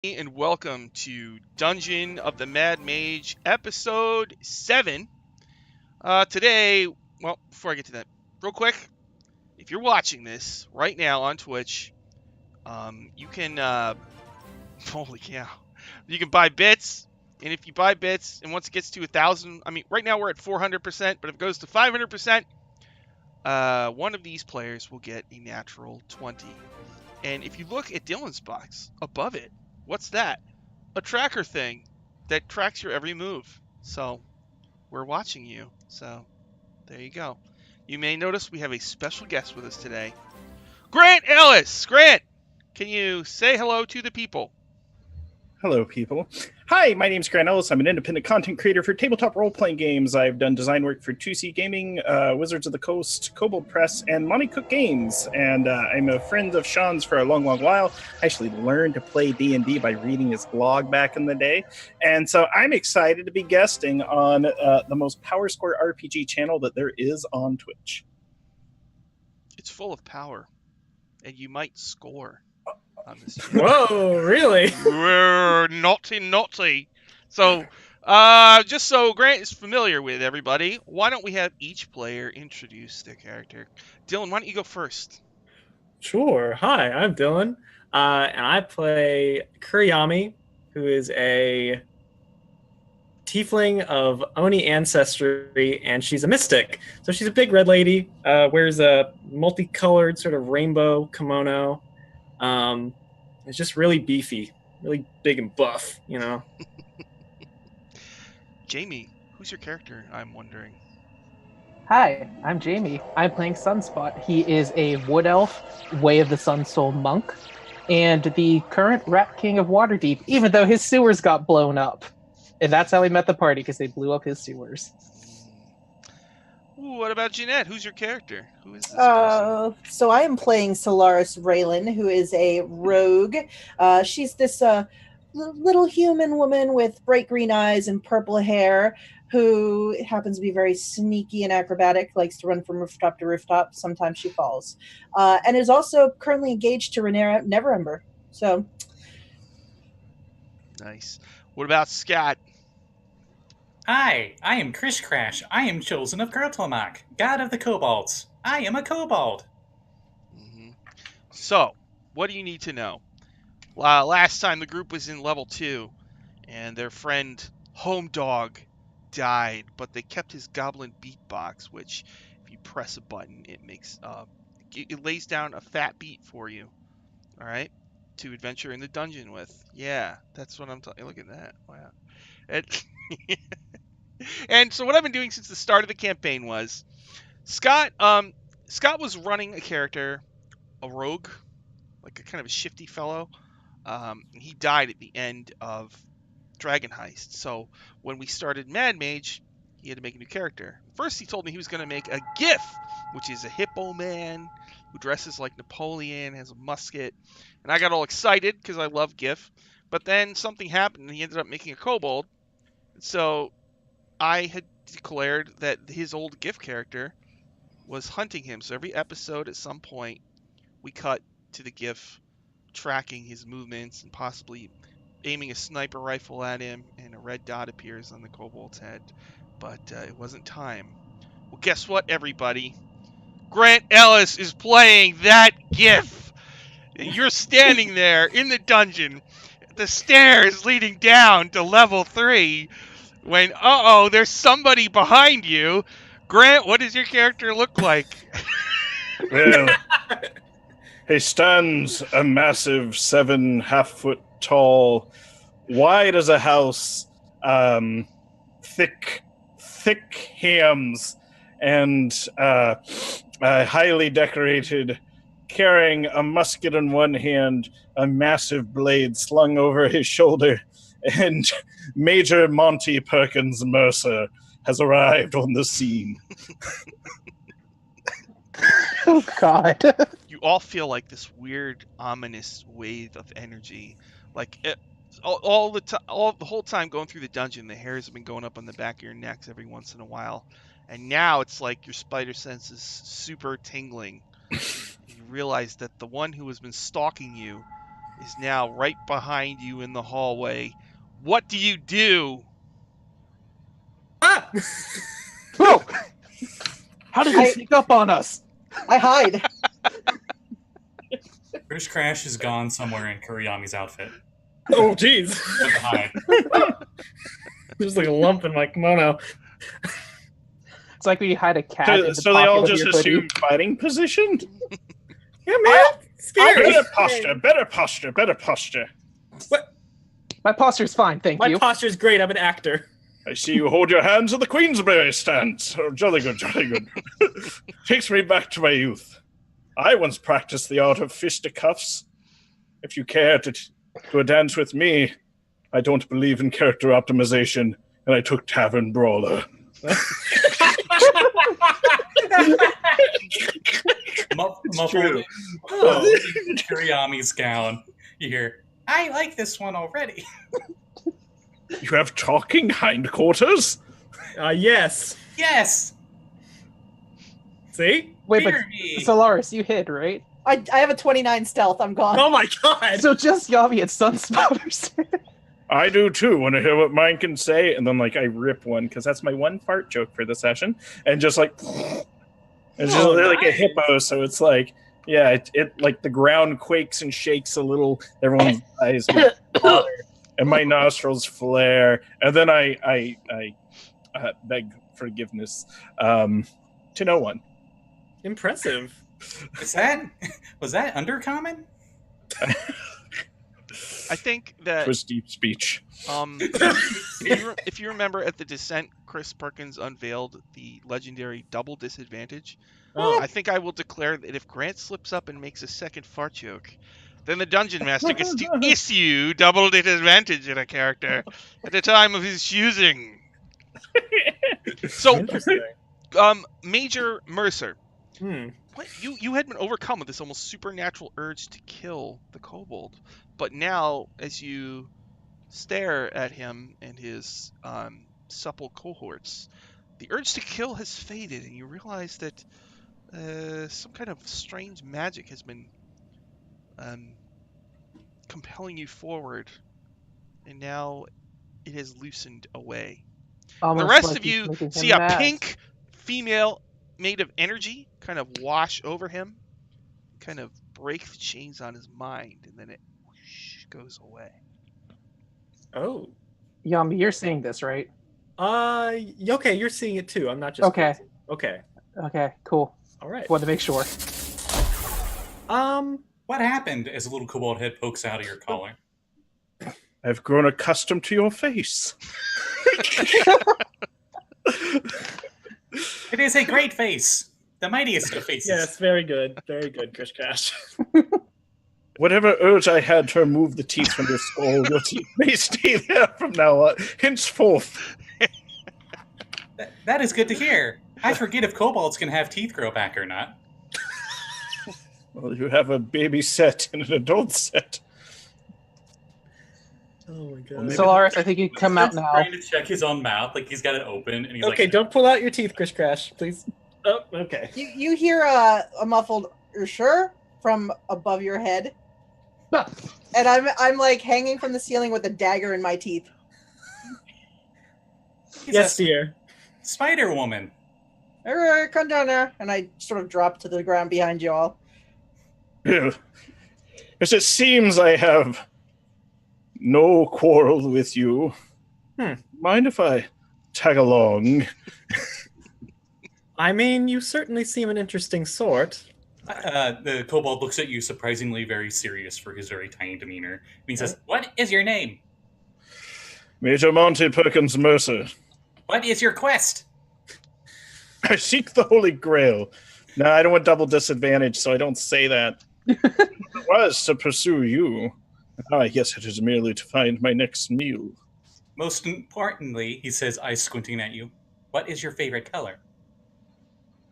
And welcome to Dungeon of the Mad Mage, episode 7. Today, well, before I get to that, real quick, if you're watching this right now on Twitch, you can, holy cow, you can buy bits, and if you buy bits, and once it gets to 1,000, I mean, right now we're at 400%, but if it goes to 500%, one of these players will get a natural 20. And if you look at Dylan's box, above it, what's that? A tracker thing that tracks your every move. So we're watching you. So there you go. You may notice we have a special guest with us today. Grant Ellis! Grant, can you say hello to the people? Hello, people. Hi, my name's Grant Ellis. I'm an independent content creator for tabletop role-playing games. I've done design work for 2C Gaming, Wizards of the Coast, Kobold Press, and Monty Cook Games. And I'm a friend of Sean's for a long, long while. I actually learned to play D&D by reading his blog back in the day. And so I'm excited to be guesting on the most power score RPG channel that there is on Twitch. It's full of power, and you might score on this channel. Whoa, really? Naughty. So, just so Grant is familiar with everybody, why don't we have each player introduce their character? Dylan, why don't you go first? Sure. Hi, I'm Dylan, and I play Kuriyami, who is a tiefling of Oni ancestry, and she's a mystic. So she's a big red lady, wears a multicolored sort of rainbow kimono. It's just really beefy, really big and buff, you know. Jamie, who's your character? I'm wondering. Hi, I'm Jamie. I'm playing Sunspot. He is a wood elf, Way of the Sun Soul monk, and the current Rat King of Waterdeep, even though his sewers got blown up. And that's how we met the party, because they blew up his sewers. Ooh, what about Jeanette? Who's your character? Who is this person? So I am playing Solaris Raylan, who is a rogue. She's this little human woman with bright green eyes and purple hair who happens to be very sneaky and acrobatic, likes to run from rooftop to rooftop. Sometimes she falls. And is also currently engaged to Rhaenyra Neverember. So, Nice. What about Scott? Hi, I am Krish Crash. I am chosen of Kurtulmak, god of the kobolds. I am a kobold. So, what do you need to know? Last time the group was in level 2, and their friend Home Dog died, but they kept his goblin beatbox, which if you press a button, it makes it lays down a fat beat for you. All right, to adventure in the dungeon with. Yeah, that's what I'm talking. Look at that! Wow. And so what I've been doing since the start of the campaign was Scott. Scott was running a character, a rogue, like a kind of a shifty fellow. He died at the end of Dragon Heist. So when we started Mad Mage, he had to make a new character. First, he told me he was going to make a GIF, which is a hippo man who dresses like Napoleon, has a musket. And I got all excited because I love GIF. But then something happened, and he ended up making a kobold. So I had declared that his old GIF character was hunting him. So every episode, at some point, we cut to the GIF tracking his movements and possibly aiming a sniper rifle at him, and a red dot appears on the kobold's head. But it wasn't time. Well, guess what, everybody? Grant Ellis is playing that GIF. And you're standing there in the dungeon, the stairs leading down to level 3, when, there's somebody behind you. Grant, what does your character look like? Well, he stands a massive 7.5-foot tall, wide as a house, thick hams, and highly decorated, carrying a musket in one hand, a massive blade slung over his shoulder, and Major Monty Perkins Mercer has arrived on the scene. Oh, God. You all feel like this weird, ominous wave of energy. Like the whole time going through the dungeon, the hairs have been going up on the back of your necks every once in a while, and now it's like your spider sense is super tingling. You realize that the one who has been stalking you is now right behind you in the hallway. What do you do? Ah! Whoa! How did he I- sneak up on us? I hide. British Crash is gone somewhere in Kuriyami's outfit. Oh, jeez. With the hide. There's like a lump in my kimono. It's like when you hide a cat in the So they pocket all of just your hoodie. assume fighting position? Yeah, man. Scary. Better posture. My posture's fine, thank My you. posture's great. I'm an actor. I see you hold your hands in the Queensberry stance. Oh, jolly good, jolly good. Takes me back to my youth. I once practiced the art of fisticuffs. If you care to a dance with me, I don't believe in character optimization, and I took Tavern Brawler. Muffled in Kuriyami's gown. You hear, I like this one already. You have talking hindquarters? Yes. Yes! See? Wait, but Fear me. Solaris, you hid, right? I have a 29 stealth. I'm gone. Oh my god. So just Yami and Sunspotters. I do too. Want to hear what mine can say? And then, like, I rip one because that's my one fart joke for the session. And just like, it's just like a hippo. So it's like, yeah, it like the ground quakes and shakes a little. Everyone's eyes get water, and my nostrils flare. And then I beg forgiveness to no one. Impressive. Was that undercommon? I think that It was deep speech. if you remember at the Descent, Chris Perkins unveiled the legendary double disadvantage. Oh. I think I will declare that if Grant slips up and makes a second fart joke, then the Dungeon Master gets to issue double disadvantage in a character at the time of his choosing. So, Interesting. Major Mercer, Hmm. what you had been overcome with this almost supernatural urge to kill the kobold, but now as you stare at him and his supple cohorts, the urge to kill has faded, and you realize that some kind of strange magic has been compelling you forward, and now it has loosened away. The rest of you see a pink female made of energy kind of wash over him, kind of break the chains on his mind, and then it whoosh, goes away. Oh. Yami, you're seeing this, right? Okay, you're seeing it too. I'm not just Okay. crazy. Okay. Okay, cool. All right. Wanted to make sure. What happened as a little kobold head pokes out of your collar? I've grown accustomed to your face. It is a great face. The mightiest of faces. Yes, very good. Very good, Chris Cash. Whatever urge I had to remove the teeth from your skull, your teeth may stay there from now on, henceforth. That is good to hear. I forget if kobolds can have teeth grow back or not. Well, you have a baby set and an adult set. Oh my god. Well, maybe- Solaris, I think you can come out now. Trying to check his own mouth, like he's got it open, and he's Okay, like, don't pull out your teeth, Chris Crash, please. Oh, okay. You hear a muffled "sure" from above your head, and I'm like hanging from the ceiling with a dagger in my teeth. He's Yes, a dear. Spider Woman. Come down there, and I sort of drop to the ground behind you all. Well, as it seems I have no quarrel with you. Mind if I tag along? I mean, you certainly seem an interesting sort. The kobold looks at you surprisingly very serious for his very tiny demeanor. And he says, "What is your name? Major Monty Perkins Mercer. What is your quest?" I seek the Holy Grail. No, I don't want double disadvantage, so I don't say that. It was to pursue you. I guess it is merely to find my next meal. Most importantly, he says, eyes squinting at you, what is your favorite color?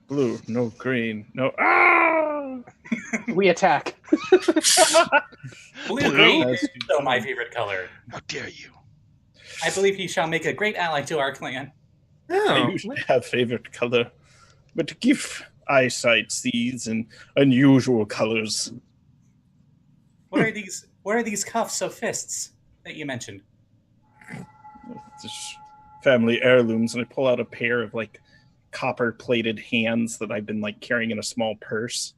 Blue, no green, no. Ah! We attack. Blue green is still my favorite color. How dare you? I believe he shall make a great ally to our clan. I Oh, usually have favorite color, but to give eyesight sees and unusual colors. What What are these cuffs of fists that you mentioned? It's family heirlooms, and I pull out a pair of like copper-plated hands that I've been like carrying in a small purse.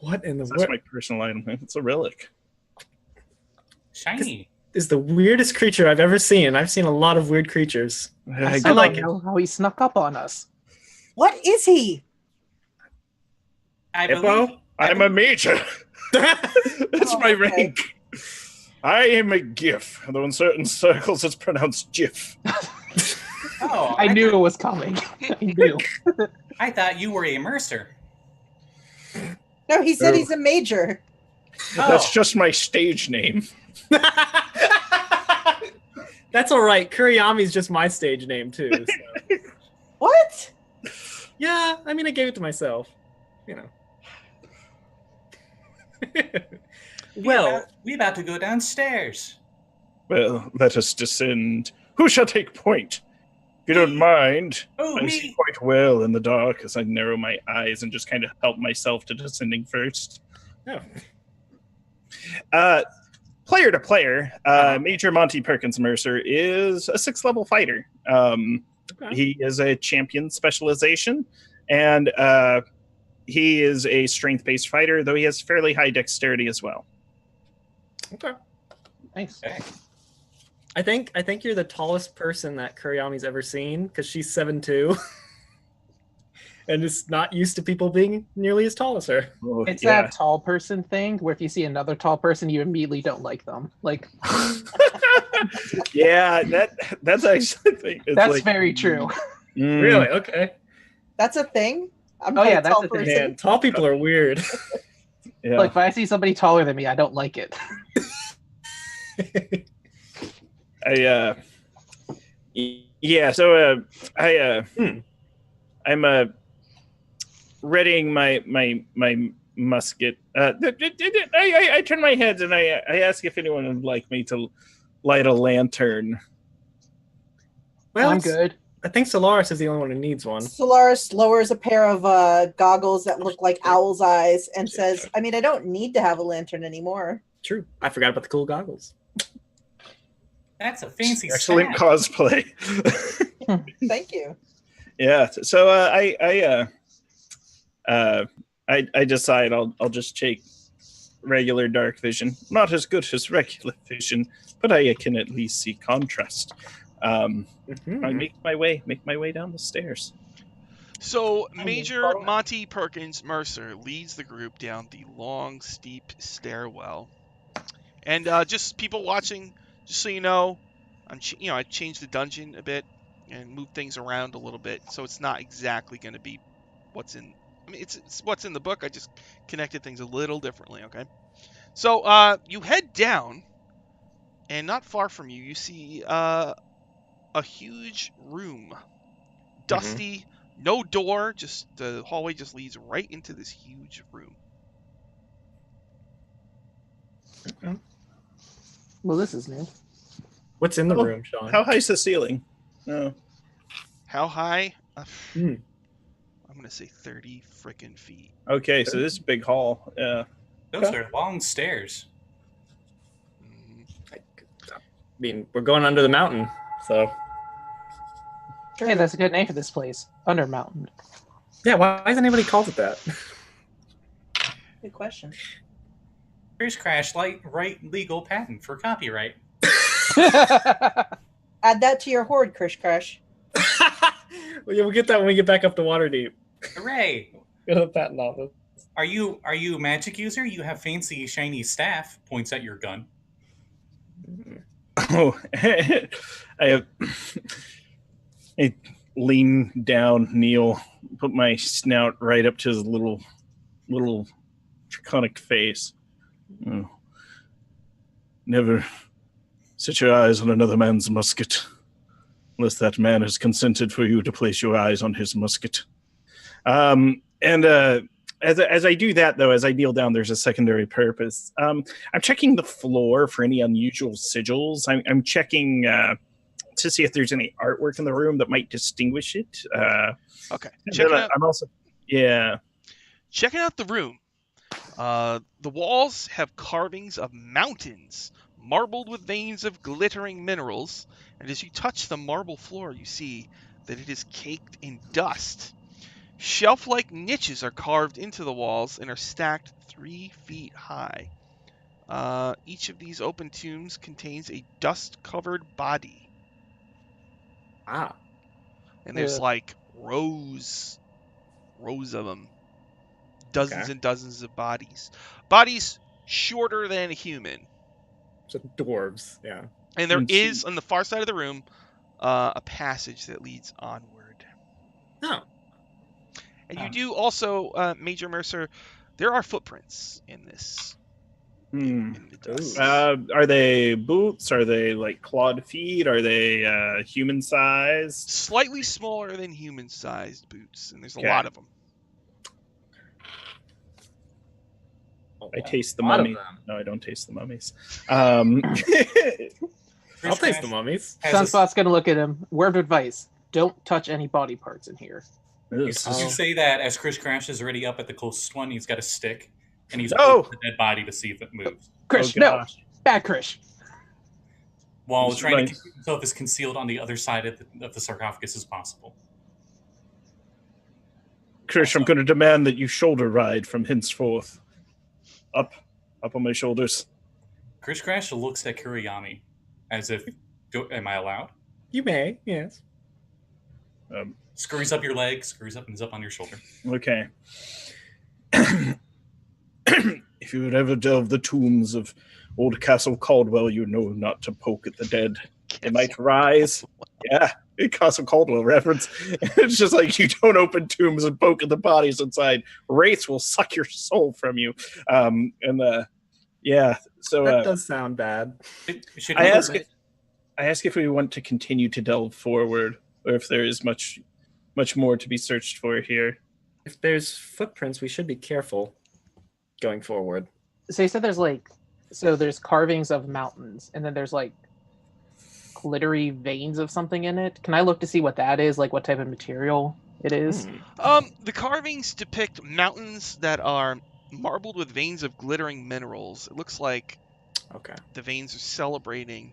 What in the That's my personal item. It's a relic. Shiny. This is the weirdest creature I've ever seen. I've seen a lot of weird creatures. I I still like don't it. know how he snuck up on us. What is he? I Hippo? believe. I'm a major. That's my okay. rank. I am a GIF, though in certain circles it's pronounced GIF. Oh, I knew it was coming. I knew. I thought you were a Mercer. No, he said Oh. he's a major. That's just my stage name. That's all right. Kuriyami's just my stage name too. So. What? Yeah, I mean, I gave it to myself. You know. Well, we about to go downstairs. Well, let us descend. Who shall take point? If you don't mind, Oh, I me. see quite well in the dark as I narrow my eyes and just kind of help myself to descending first. oh. Player to player, Major Monty Perkins Mercer is a 6th level fighter. Okay. He is a champion specialization, and he is a strength-based fighter, though he has fairly high dexterity as well. Okay. Nice. Okay. I think you're the tallest person that Kuriyami's ever seen because she's 7'2", and is not used to people being nearly as tall as her. Oh, It's yeah. that tall person thing where if you see another tall person, you immediately don't like them. Like Yeah, that's actually it's that's like, very true. Really? Okay. That's a thing? I'm Oh, not yeah, a that's tall a thing. person. Man, tall people are weird. Yeah. Like if I see somebody taller than me, I don't like it. I'm readying my musket. I turn my head and I ask if anyone would like me to light a lantern. Well, I'm good. I think Solaris is the only one who needs one. Solaris lowers a pair of goggles that look like owl's eyes and says, I mean, I don't need to have a lantern anymore. True. I forgot about the cool goggles. That's a fancy Excellent staff. cosplay. Thank you. Yeah. So I decide I'll just take regular dark vision. Not as good as regular vision, but I can at least see contrast. I make my way down the stairs. So I Major mean, Monty Perkins Mercer leads the group down the long, steep stairwell, and just people watching. Just so you know, I changed the dungeon a bit and moved things around a little bit, so it's not exactly going to be what's in. I mean, it's what's in the book. I just connected things a little differently. Okay, so you head down, and not far from you, you see a huge room, dusty. No door, just the hallway just leads right into this huge room. Well, this is new. What's in the Oh, room, Sean? How high is the ceiling? Oh. How high? Hmm. I'm gonna say 30 freaking feet. Okay, so this is a big hall. Yeah. Those are long stairs. Mhm. I mean, we're going under the mountain, so Hey, that's a good name for this place. Under Mountain. yeah. Why hasn't anybody called it that? Good question. Here's Crash right legal patent for copyright. Add that to your hoard, Krish Crash. Well, yeah, we'll get that when we get back up to Waterdeep. Hooray! Go to the patent office. Are you a magic user? You have fancy shiny staff. Points at your gun. Oh, I lean down, kneel, put my snout right up to his little draconic face. Oh. Never set your eyes on another man's musket, unless that man has consented for you to place your eyes on his musket. As I do that, though, as I kneel down, there's a secondary purpose. I'm checking the floor for any unusual sigils. I'm checking to see if there's any artwork in the room that might distinguish it. Okay. I'm also, yeah. Checking out the room. The walls have carvings of mountains, marbled with veins of glittering minerals, and as you touch the marble floor, you see that it is caked in dust. Shelf-like niches are carved into the walls and are stacked 3 feet high. Each of these open tombs contains a dust-covered body. Ah. And there's Yeah. like rows of them. Dozens Okay. and dozens of bodies. Bodies shorter than a human. So dwarves, yeah. And there Let's is, see. on the far side of the room, a passage that leads onward. Oh. And you do also, Major Mercer, there are footprints in this. Hmm. In the dust. Are they boots? Are they like clawed feet? Are they human sized? Slightly smaller than human-sized boots, and there's a Okay. lot of them. I taste the A lot of mummy. them. No, I don't taste the mummies. I'll Chris taste the Crash mummies. has a- Sunspot's gonna look at him. Word of advice: don't touch any body parts in here. You, Ugh. you say that as Chris Crash is already up at the closest one. He's got a stick, and he's No! poking the dead body to see if it moves. Krish, Oh, no, gosh. bad Krish. While This is trying to nice. keep himself as concealed on the other side of the sarcophagus as possible. Krish, I'm going to demand that you shoulder ride from henceforth. Up on my shoulders. Chris Crash looks at Kuriyami as if, am I allowed? You may, yes. Scurries up your leg, scurries up and is up on your shoulder. Okay. If you would ever delve the tombs of old Castle Caldwell, you know not to poke at the dead. They might rise. Yeah, Castle Caldwell reference. It's just like you don't open tombs and poke at the bodies inside. Wraiths will suck your soul from you. Yeah. So That does sound bad. Should I we- ask if we want to continue to delve forward, or if there is much more to be searched for here. If there's footprints, we should be careful going forward. So you said there's carvings of mountains, and then there's like glittery veins of something in it. Can I look to see what that is? Like what type of material it is? The carvings depict mountains that are marbled with veins of glittering minerals. It looks like Okay. the veins are celebrating.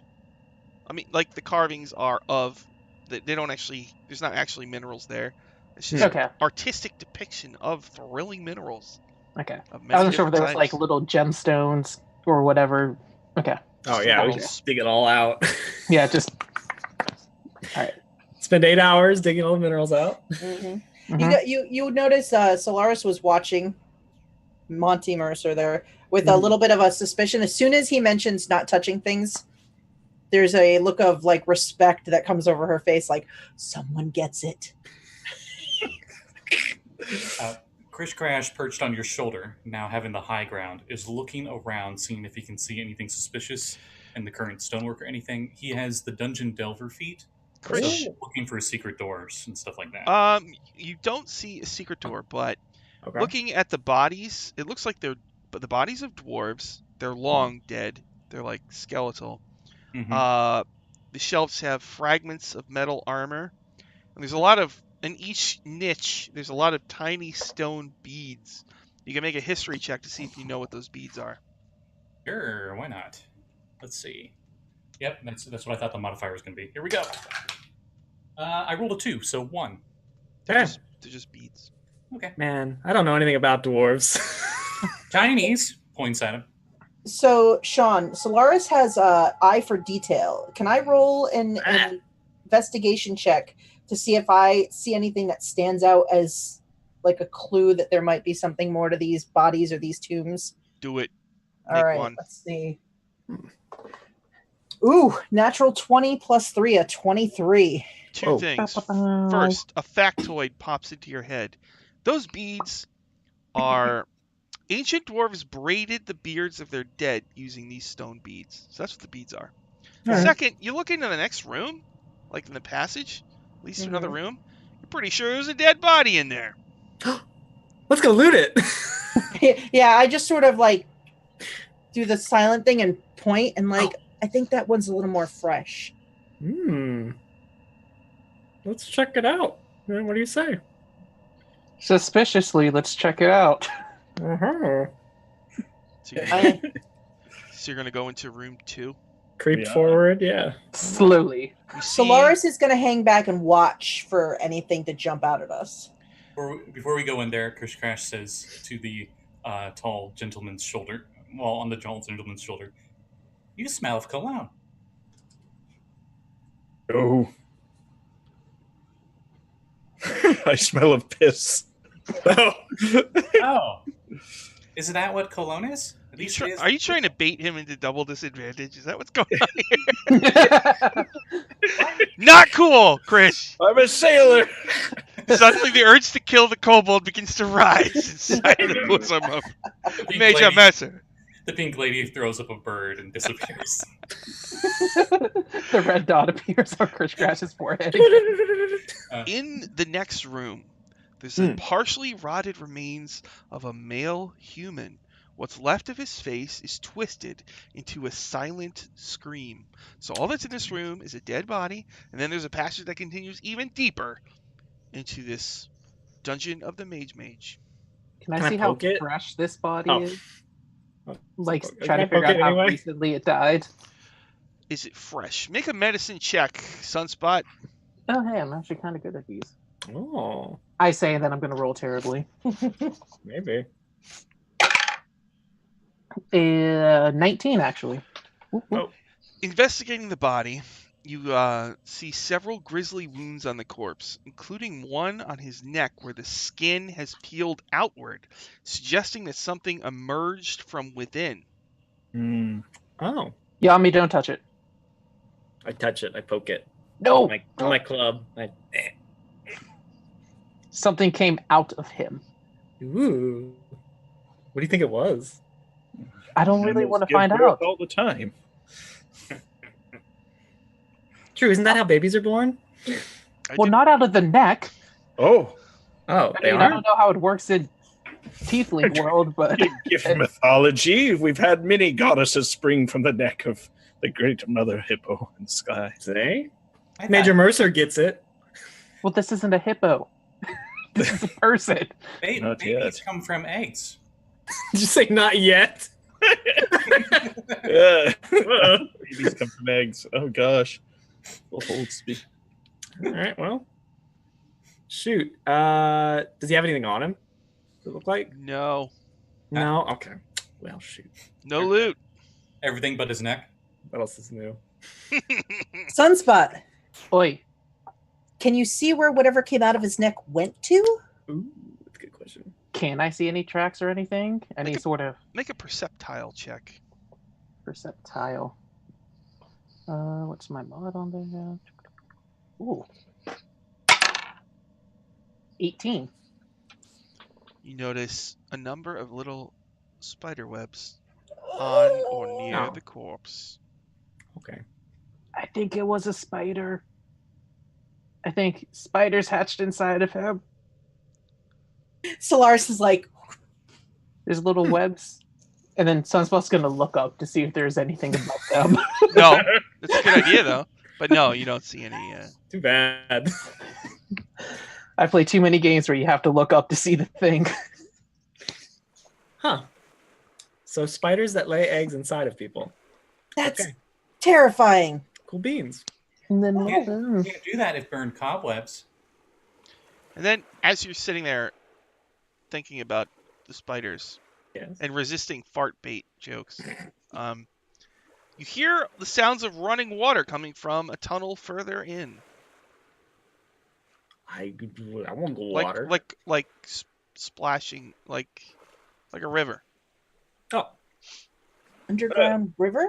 I mean, like the carvings are of. They don't actually. There's not actually minerals there. It's just Okay. artistic depiction of thrilling minerals. Okay. Of I many wasn't sure if there was different like types. little gemstones or whatever. Okay. Oh yeah, we Okay. just dig it all out. Yeah, just Spend 8 hours digging all the minerals out. Mhm. mhm. You notice Solaris was watching Monty Mercer there with a Mhm. little bit of a suspicion. As soon as he mentions not touching things, there's a look of like respect that comes over her face, like someone gets it. Chris Crash, perched on your shoulder, now having the high ground, is looking around, seeing if he can see anything suspicious in the current stonework or anything. He has the dungeon delver feet, Krish, so looking for secret doors and stuff like that. you don't see a secret door, but Okay. looking at the bodies, it looks like they're the bodies of dwarves. They're long dead. They're like skeletal. Mhm. The shelves have fragments of metal armor, and there's a lot of in each niche. There's a lot of tiny stone beads. You can make a history check to see if you know what those beads are. Sure, why not? Let's see. Yep, that's what I thought the modifier was going to be. Here we go. I rolled a 2, so 1. They're Yeah. just beads. Okay. Man, I don't know anything about dwarves. Chinese points at him. So Sean, Solaris has eye for detail. Can I roll an investigation check to see if I see anything that stands out as like a clue that there might be something more to these bodies or these tombs? Do it. All Make right, one. let's see. Ooh, natural 20 plus 3, a 23. Two Oh. things. First, a factoid pops into your head. Those beads are ancient dwarves braided the beards of their dead using these stone beads. So that's what the beads are. Alright. Second, you look into the next room, like in the passage, at least to another room. You're pretty sure there's a dead body in there. Let's go loot it. Yeah, I just sort of like do the silent thing and point and like, I think that one's a little more fresh. Let's check it out. What do you say? Suspiciously, let's check it out. Uh-huh. So you're gonna go into room 2. Creep Yeah. forward, yeah. Slowly. You see, Solaris is going to hang back and watch for anything to jump out at us. Before we go in there, Kush Crash says to the tall gentleman's shoulder, on the tall gentleman's shoulder, "You smell of cologne." Oh. I smell of piss. Oh. Oh, isn't that what cologne is? At least it is. are you trying to bait him into double disadvantage? Is that what's going on here? Not cool, Chris. I'm a sailor. Suddenly, the urge to kill the kobold begins to rise inside the bosom of The pink Mage lady- Mercer. The pink lady throws up a bird and disappears. The red dot appears on Chris Crash's forehead. In the next room, there's the partially rotted remains of a male human. What's left of his face is twisted into a silent scream. So all that's in this room is a dead body, and then there's a passage that continues even deeper into this dungeon of the Mage. Can I Can I see how poke it? fresh this body Oh. is? Oh, Like, can trying I to figure poke out it how anyway? recently it died. Is it fresh? Make a medicine check, Sunspot. Oh, hey, I'm actually kind of good at these. Oh, I say, and then I'm going to roll terribly. maybe. 19, actually. Whoop, whoop. Oh. Investigating the body, you see several grisly wounds on the corpse, including one on his neck where the skin has peeled outward, suggesting that something emerged from within. Oh. Yami, don't touch it. I touch it. I poke it. No! With my club. Something came out of him. Ooh. What do you think it was? I don't really Animals want to give find birth out. all the time. True, isn't that how babies are born? Well, not out of the neck. Oh, Oh, I they mean, I are? don't know how it works in Tiefling world, but gift mythology. We've had many goddesses spring from the neck of the great mother hippo in the sky. See? I thought Major Mercer gets it. well, this isn't a hippo. This is a person. Not babies yet. come from eggs. Did you say not yet? Yeah. Babies come from eggs. Oh gosh. The whole speak. All right, well. Shoot. Does he have anything on him? Does it look like? No. No? Okay. Well, shoot. No loot. Everything but his neck. What else is new? Sunspot, Oi, can you see where whatever came out of his neck went to? Ooh, that's a good question. can I see any tracks or anything? Any Like a- sort of Make a perceptile check. perceptile? What's my mod on there now? Ooh. 18. You notice a number of little spider webs on or near Oh. the corpse. Okay. I think it was a spider. I think spiders hatched inside of him. Solaris is like, There's little webs. And then Sunspot's going to look up to see if there's anything about them. No, that's a good idea though. But no, you don't see any. Too bad. I play too many games where you have to look up to see the thing. Huh. So spiders that lay eggs inside of people. that's Okay. terrifying. Cool beans. And then You can't do that if burned cobwebs. And then, as you're sitting there thinking about the spiders Yes. and resisting fart bait jokes, you hear the sounds of running water coming from a tunnel further in, I want the water. like splashing, like a river. Oh. Underground river?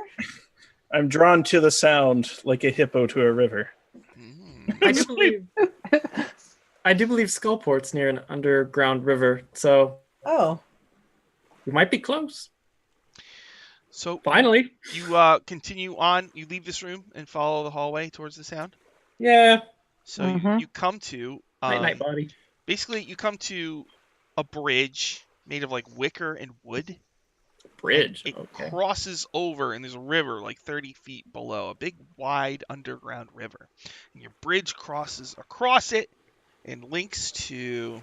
I'm drawn to the sound like a hippo to a river. Mm. I do believe Skullport's near an underground river, so Oh, we might be close. So Finally. you continue on. You leave this room and follow the hallway towards the sound. Yeah. So Mhm. you come to Night night, buddy. basically you come to a bridge made of like wicker and wood. Bridge. It Okay. crosses over, and there's a river like 30 feet below, a big, wide underground river. And your bridge crosses across it and links to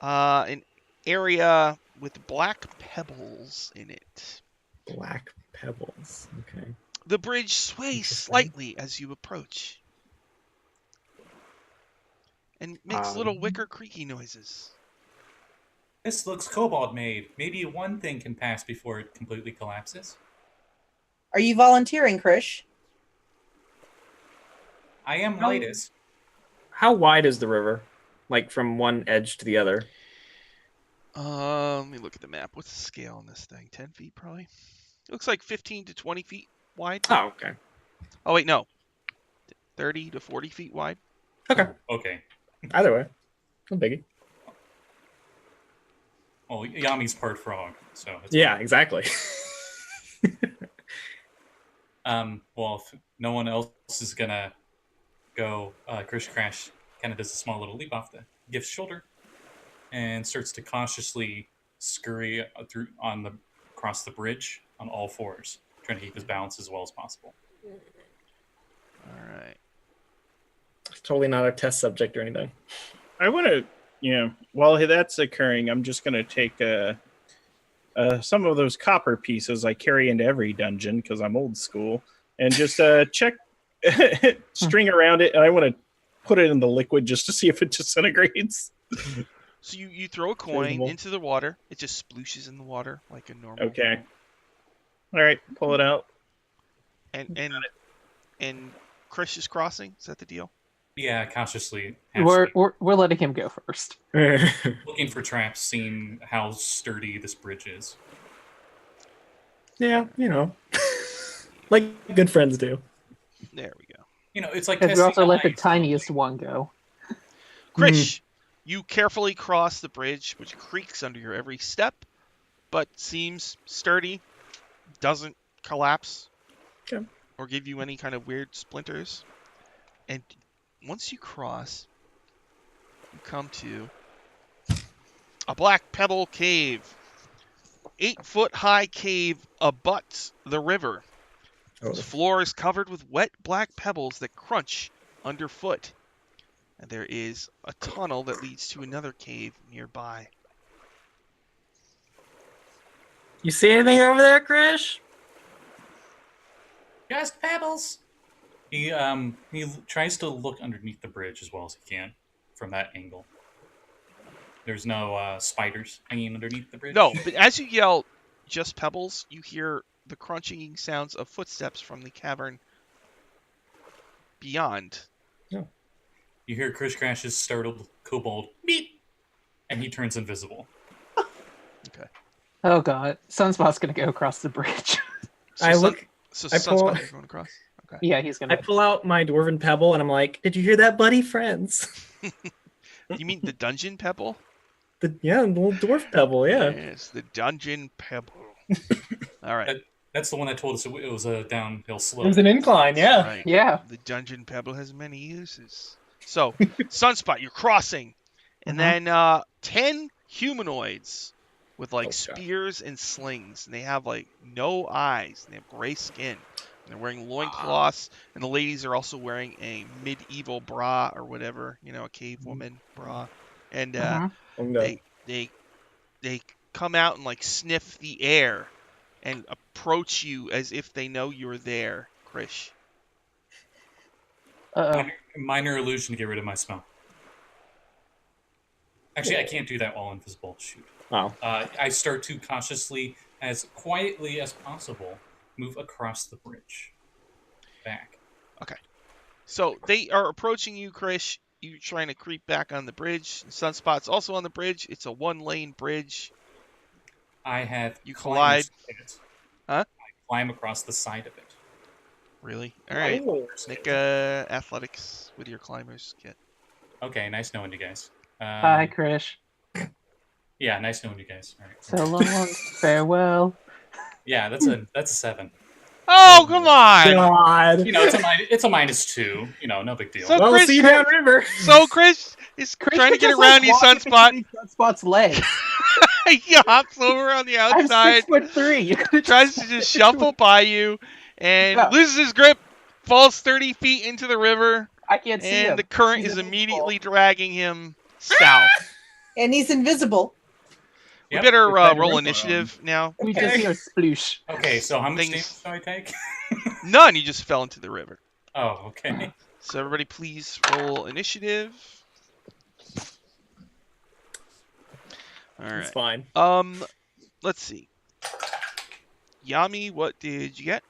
an area with black pebbles in it. Black pebbles. Okay. The bridge sways Interesting. slightly as you approach and makes little wicker creaky noises. This looks cobalt made. Maybe one thing can pass before it completely collapses. Are you volunteering, Krish? I am No. lightest. How wide is the river? Like from one edge to the other? Let me look at the map. What's the scale on this thing? 10 feet, probably? It looks like 15 to 20 feet wide. Oh, okay. Oh, wait, no. 30 to 40 feet wide. Okay. Okay. Either way. No biggie. Well, Yami's part frog, so it's Yeah, exactly. Well, if no one else is gonna go, Krish Crash kind of does a small little leap off the gift's shoulder and starts to cautiously scurry across the bridge on all fours, trying to keep his balance as well as possible. All right. Totally not a test subject or anything. I want to, while that's occurring, I'm just going to take some of those copper pieces I carry into every dungeon because I'm old school, and just check string around it, and I want to put it in the liquid just to see if it disintegrates. So you throw a coin Reasonable. into the water. It just splooshes in the water like a normal. Okay. All right, pull it out. And Chris is crossing. Is that the deal? Yeah, cautiously. We're letting him go first. Looking for traps, seeing how sturdy this bridge is. Yeah, like good friends do. There we go. It's like And we testing also let the ice. tiniest one go. Krish, you carefully cross the bridge, which creaks under your every step, but seems sturdy, doesn't collapse, Okay. or give you any kind of weird splinters. And once you cross, you come to a black pebble cave. 8-foot-high cave abuts the river. Oh. The floor is covered with wet black pebbles that crunch underfoot. And there is a tunnel that leads to another cave nearby. You see anything over there, Krish? Just pebbles. He tries to look underneath the bridge as well as he can from that angle. There's no spiders hanging underneath the bridge. No, but as you yell, just pebbles, you hear the crunching sounds of footsteps from the cavern beyond. You hear Krish Crash's startled kobold beep, and he turns invisible. Okay. Oh god, Sunspot's gonna go across the bridge. So I look. So I pull- Sunspot, you're going across? Okay. Yeah, he's I gonna. pull out my dwarven pebble and I'm like, "Did you hear that, buddy, friends?" You mean the dungeon pebble? The little dwarf pebble. Yeah. Yes, the dungeon pebble. All right. That's the one that told us it was a downhill slope. It was an incline. Yeah. Right. Yeah. The dungeon pebble has many uses. So, Sunspot, you're crossing. And then 10 humanoids with like Oh, God. spears and slings. And they have like no eyes. And they have gray skin. And they're wearing loincloths. And the ladies are also wearing a medieval bra or whatever, a cave woman bra. And they come out and like sniff the air and approach you as if they know you're there, Krish. Minor illusion to get rid of my smell. Actually, I can't do that while invisible. Shoot. Wow. I start to cautiously, as quietly as possible, move across the bridge. Back. Okay. So they are approaching you, Krish. You're trying to creep back on the bridge. Sunspot's also on the bridge. It's a 1-lane bridge. I have. You collide. Huh? I climb across the side of it. Really? All right. Oh. Make athletics with your climbers kit. Okay, nice knowing you guys. Hi, Krish. Yeah, nice knowing you guys. All right. So long. Farewell. Yeah, that's a 7. Oh, come on! God. It's a -2. No big deal. So- Well, Chris- see you downriver. So Krish is Krish trying to could get just, around you, walk Sunspot. between Sunspot's legs. He hops over on the I'm outside, 6'3". tries to just shuffle by you, and Yeah. loses his grip, falls 30 feet into the river, I can't see him. and the current He's is invisible. immediately dragging him south. And he's invisible. We Yep. better We're kind of roll rope initiative now. We just Okay. hear sploosh. Okay, so how much Things- damage do I take? None. You just fell into the river. Oh, okay. So everybody, please roll initiative. All It's right. fine. Let's see. Yami, what did you get?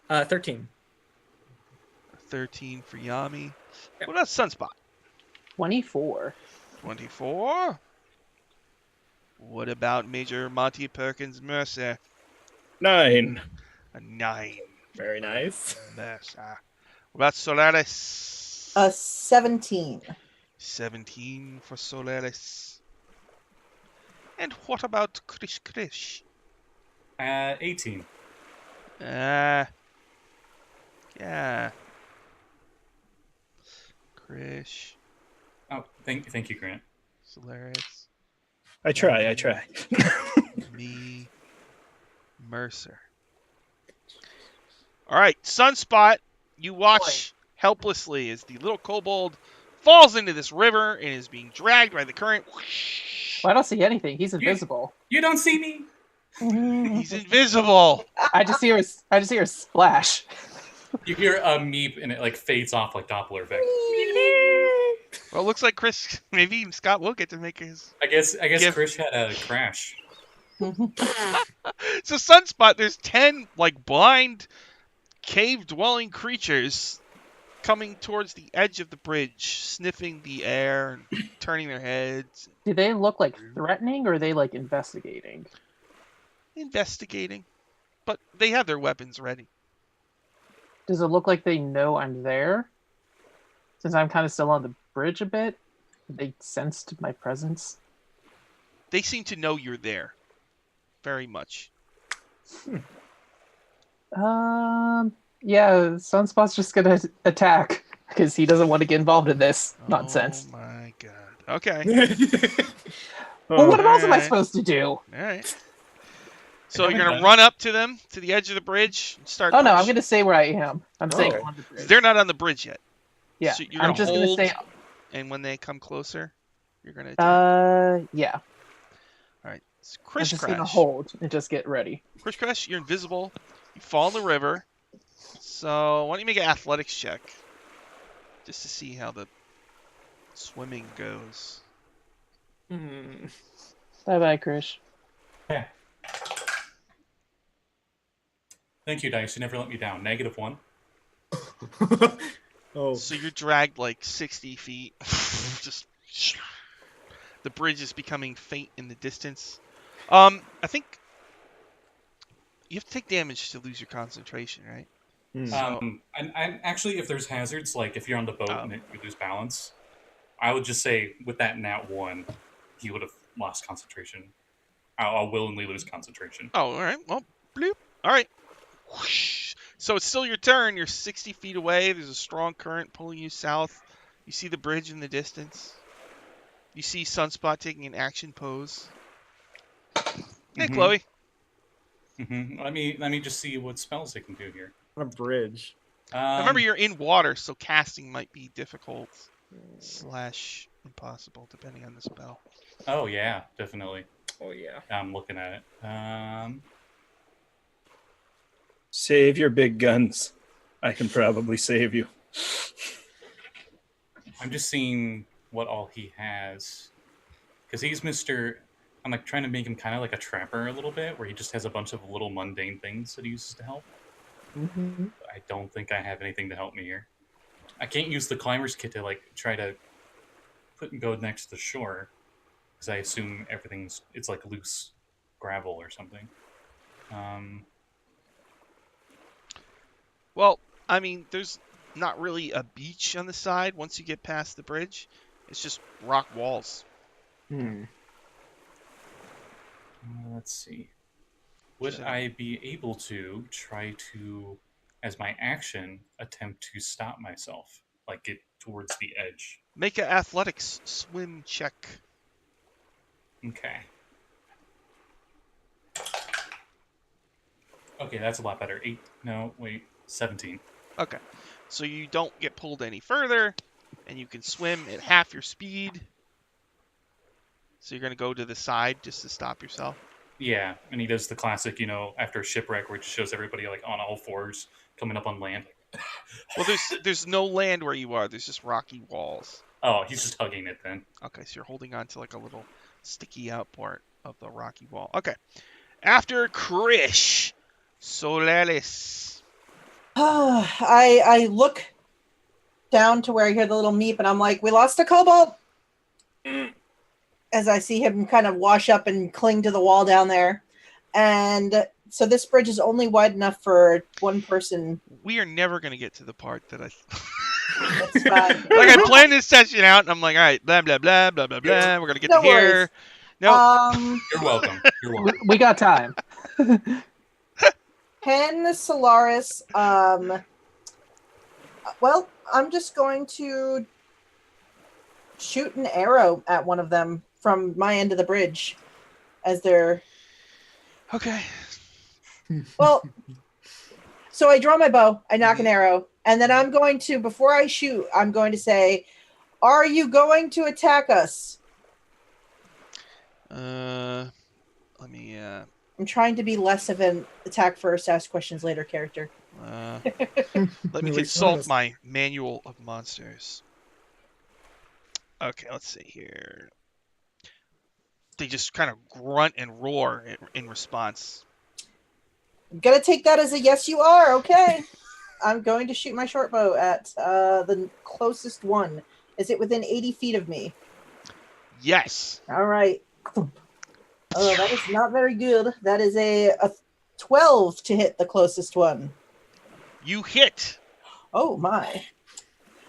13. 13 for Yami. Yep. What about Sunspot? 24. 24. What about Major Monty Perkins Mercer? 9. A 9. Very nice. Mercer. What about Solaris? 17. 17 for Solaris. And what about Krish Krish? 18. Yeah. Krish. Oh, thank you, Grant. Solaris. I try. Me. Mercer. All right, Sunspot. You watch helplessly as the little kobold falls into this river and is being dragged by the current. Well, I don't see anything. He's invisible. You don't see me. He's invisible. I just hear a splash. You hear a meep and it like fades off like Doppler effect. Well, it looks like Chris. Maybe Scott will get to make his. I guess Give- Krish had a crash. So Sunspot, there's 10 like blind cave-dwelling creatures coming towards the edge of the bridge, sniffing the air and turning their heads, Do they look like threatening or are they like investigating? investigating. But they have their weapons ready. Does it look like they know I'm there? Since I'm kind of still on the bridge a bit, they sensed my presence. They seem to know you're there. Very much. Yeah, Sunspot's just gonna attack because he doesn't want to get involved in this nonsense. Oh my god. Okay. Well, what else am I Alright. supposed to do? Alright. So you're haven't gonna done- run up to them, to the edge of the bridge, and start. Oh no, I'm pushing? gonna stay where I am. I'm staying Oh. on the bridge. They're not on the bridge yet. Yeah, So you're I'm gonna just hold, gonna stay. and when they come closer, you're gonna attack. Yeah. All right. It's I'm Chris just gonna Crash. hold and just get ready. Chris Crash, you're invisible. You fall in the river. So why don't you make an athletics check, just to see how the swimming goes. Hmm. Bye bye, Krish. Yeah. Thank you, Dice. You never let me down. -1. Oh. So you're dragged like 60 feet. Just the bridge is becoming faint in the distance. I think you have to take damage to lose your concentration, right? So- And actually, if there's hazards, like if you're on the boat and you lose balance, I would just say with that -1, he would have lost concentration. I'll willingly lose concentration. Oh, all right. Well, bloop. All right. Whoosh. So it's still your turn. You're 60 feet away. There's a strong current pulling you south. You see the bridge in the distance. You see Sunspot taking an action pose. Hey, Mhm. Chloe. Let me just see what spells they can do here. On a bridge. Remember, you're in water, so casting might be difficult / impossible, depending on the spell. Oh yeah, definitely. Oh yeah. I'm looking at it. Save your big guns. I can probably save you. I'm just seeing what all he has, because he's Mr. I'm like trying to make him kind of like a trapper a little bit, where he just has a bunch of little mundane things that he uses to help. Mm-hmm. I don't think I have anything to help me here. I can't use the climber's kit to like try to go next to the shore, because I assume it's like loose gravel or something. Well, I mean, there's not really a beach on the side once you get past the bridge. It's just rock walls. Let's see. Would I be able to try to, as my action, attempt to stop myself, like get towards the edge? Make an athletics swim check. Okay. Okay, that's a lot better. 17. Okay. So you don't get pulled any further, and you can swim at half your speed. So you're gonna go to the side just to stop yourself. Yeah, and he does the classic, after a shipwreck where it just shows everybody like on all fours coming up on land. Well, there's no land where you are. There's just rocky walls. Oh, he's just hugging it then. Okay, so you're holding on to like a little sticky out part of the rocky wall. Okay. After Krish, Solaris. I look down to where I hear the little meep, and I'm like, we lost a kobold. As I see him kind of wash up and cling to the wall down there. And so this bridge is only wide enough for one person. We are never going to get to the part that That's fine. like I planned this session out, and I'm like, all right, blah, blah, blah, blah, blah, blah. We're going to get No to here. worries. No. You're welcome. You're welcome. We got time. Pen Solaris. Well, I'm just going to shoot an arrow at one of them from my end of the bridge as they're... Okay. Well, so I draw my bow, I knock an arrow, and then I'm going to, before I shoot, I'm going to say, are you going to attack us? Let me, I'm trying to be less of an attack first, ask questions later character. let me consult my manual of monsters. Okay, let's see here. They just kind of grunt and roar in response. I'm going to take that as a yes, you are. Okay. I'm going to shoot my short bow at the closest one. Is it within 80 feet of me? Yes. All right. Oh, that is not very good. That is a 12 to hit the closest one. You hit. Oh, my.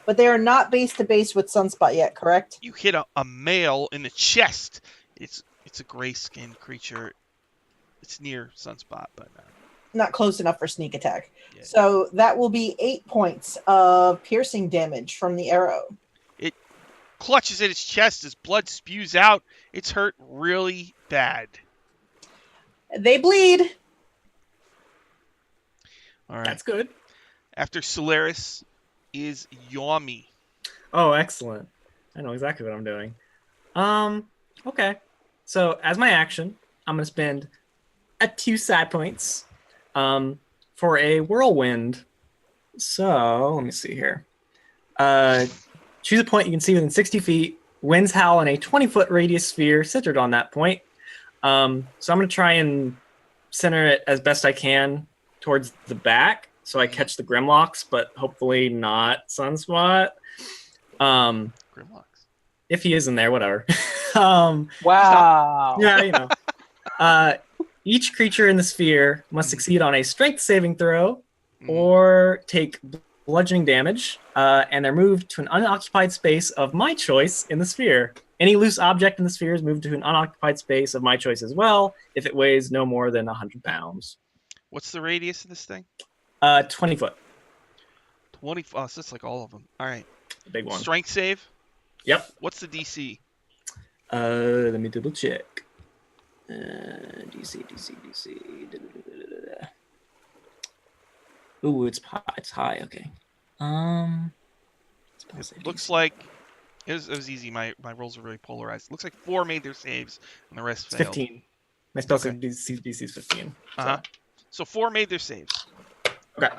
But they are not base to base with Sunspot yet, correct? You hit a male in the chest. It's a gray-skinned creature. It's near Sunspot, but not close enough for sneak attack. Yeah. So that will be 8 points of piercing damage from the arrow. It clutches at its chest as blood spews out. It's hurt really bad. They bleed. All right. That's good. After Solaris is Yomi. Oh, excellent. I know exactly what I'm doing. Okay. So as my action, I'm going to spend 2 side points for a whirlwind. So let me see here. Choose a point you can see within 60 feet. Winds howl in a 20-foot radius sphere centered on that point. So I'm going to try and center it as best I can towards the back so I catch the Grimlocks, but hopefully not Sunspot. Grimlocks. If he is in there, whatever. Wow. Yeah, you know. Each creature in the sphere must succeed on a strength saving throw or take bludgeoning damage, and they're moved to an unoccupied space of my choice in the sphere. Any loose object in the sphere is moved to an unoccupied space of my choice as well if it weighs no more than 100 pounds. What's the radius of this thing? 20 foot. 20. Oh, so that's like all of them. All right. The big one. Strength save? Yep. What's the DC? Let me double check. DC. Ooh, it's high. Okay. It looks like it was easy. My rolls are really polarized. It looks like 4 made their saves and the rest failed. 15. My spell save DC is 15. Uh-huh. So 4 made their saves. Okay.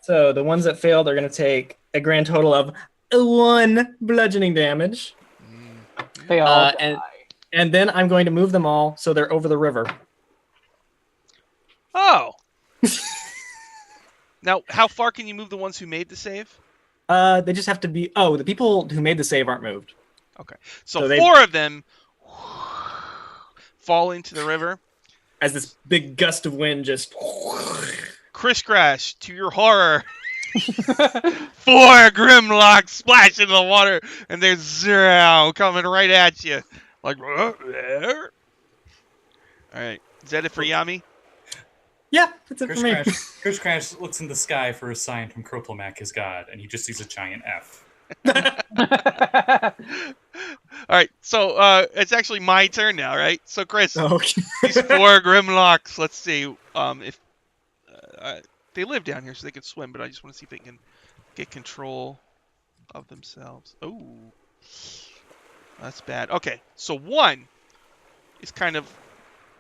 So the ones that failed are going to take a grand total of 1 bludgeoning damage. They all die. And then I'm going to move them all so they're over the river. Oh. Now, how far can you move the ones who made the save? They just have to be... Oh, the people who made the save aren't moved. Okay. So 4 of them fall into the river. As this big gust of wind just... Chris Crash, to your horror. 4 Grimlocks splash into the water, and there's 0 coming right at you. Like, there. All right. Is that it for Yami? Yeah, that's it for me. Chris Crash looks in the sky for a sign from Kroplamac, his god, and he just sees a giant F. All right. So it's actually my turn now, right? So Chris, Okay. these 4 Grimlocks. Let's see if they live down here, so they can swim. But I just want to see if they can get control of themselves. Oh. That's bad. Okay, so 1 is kind of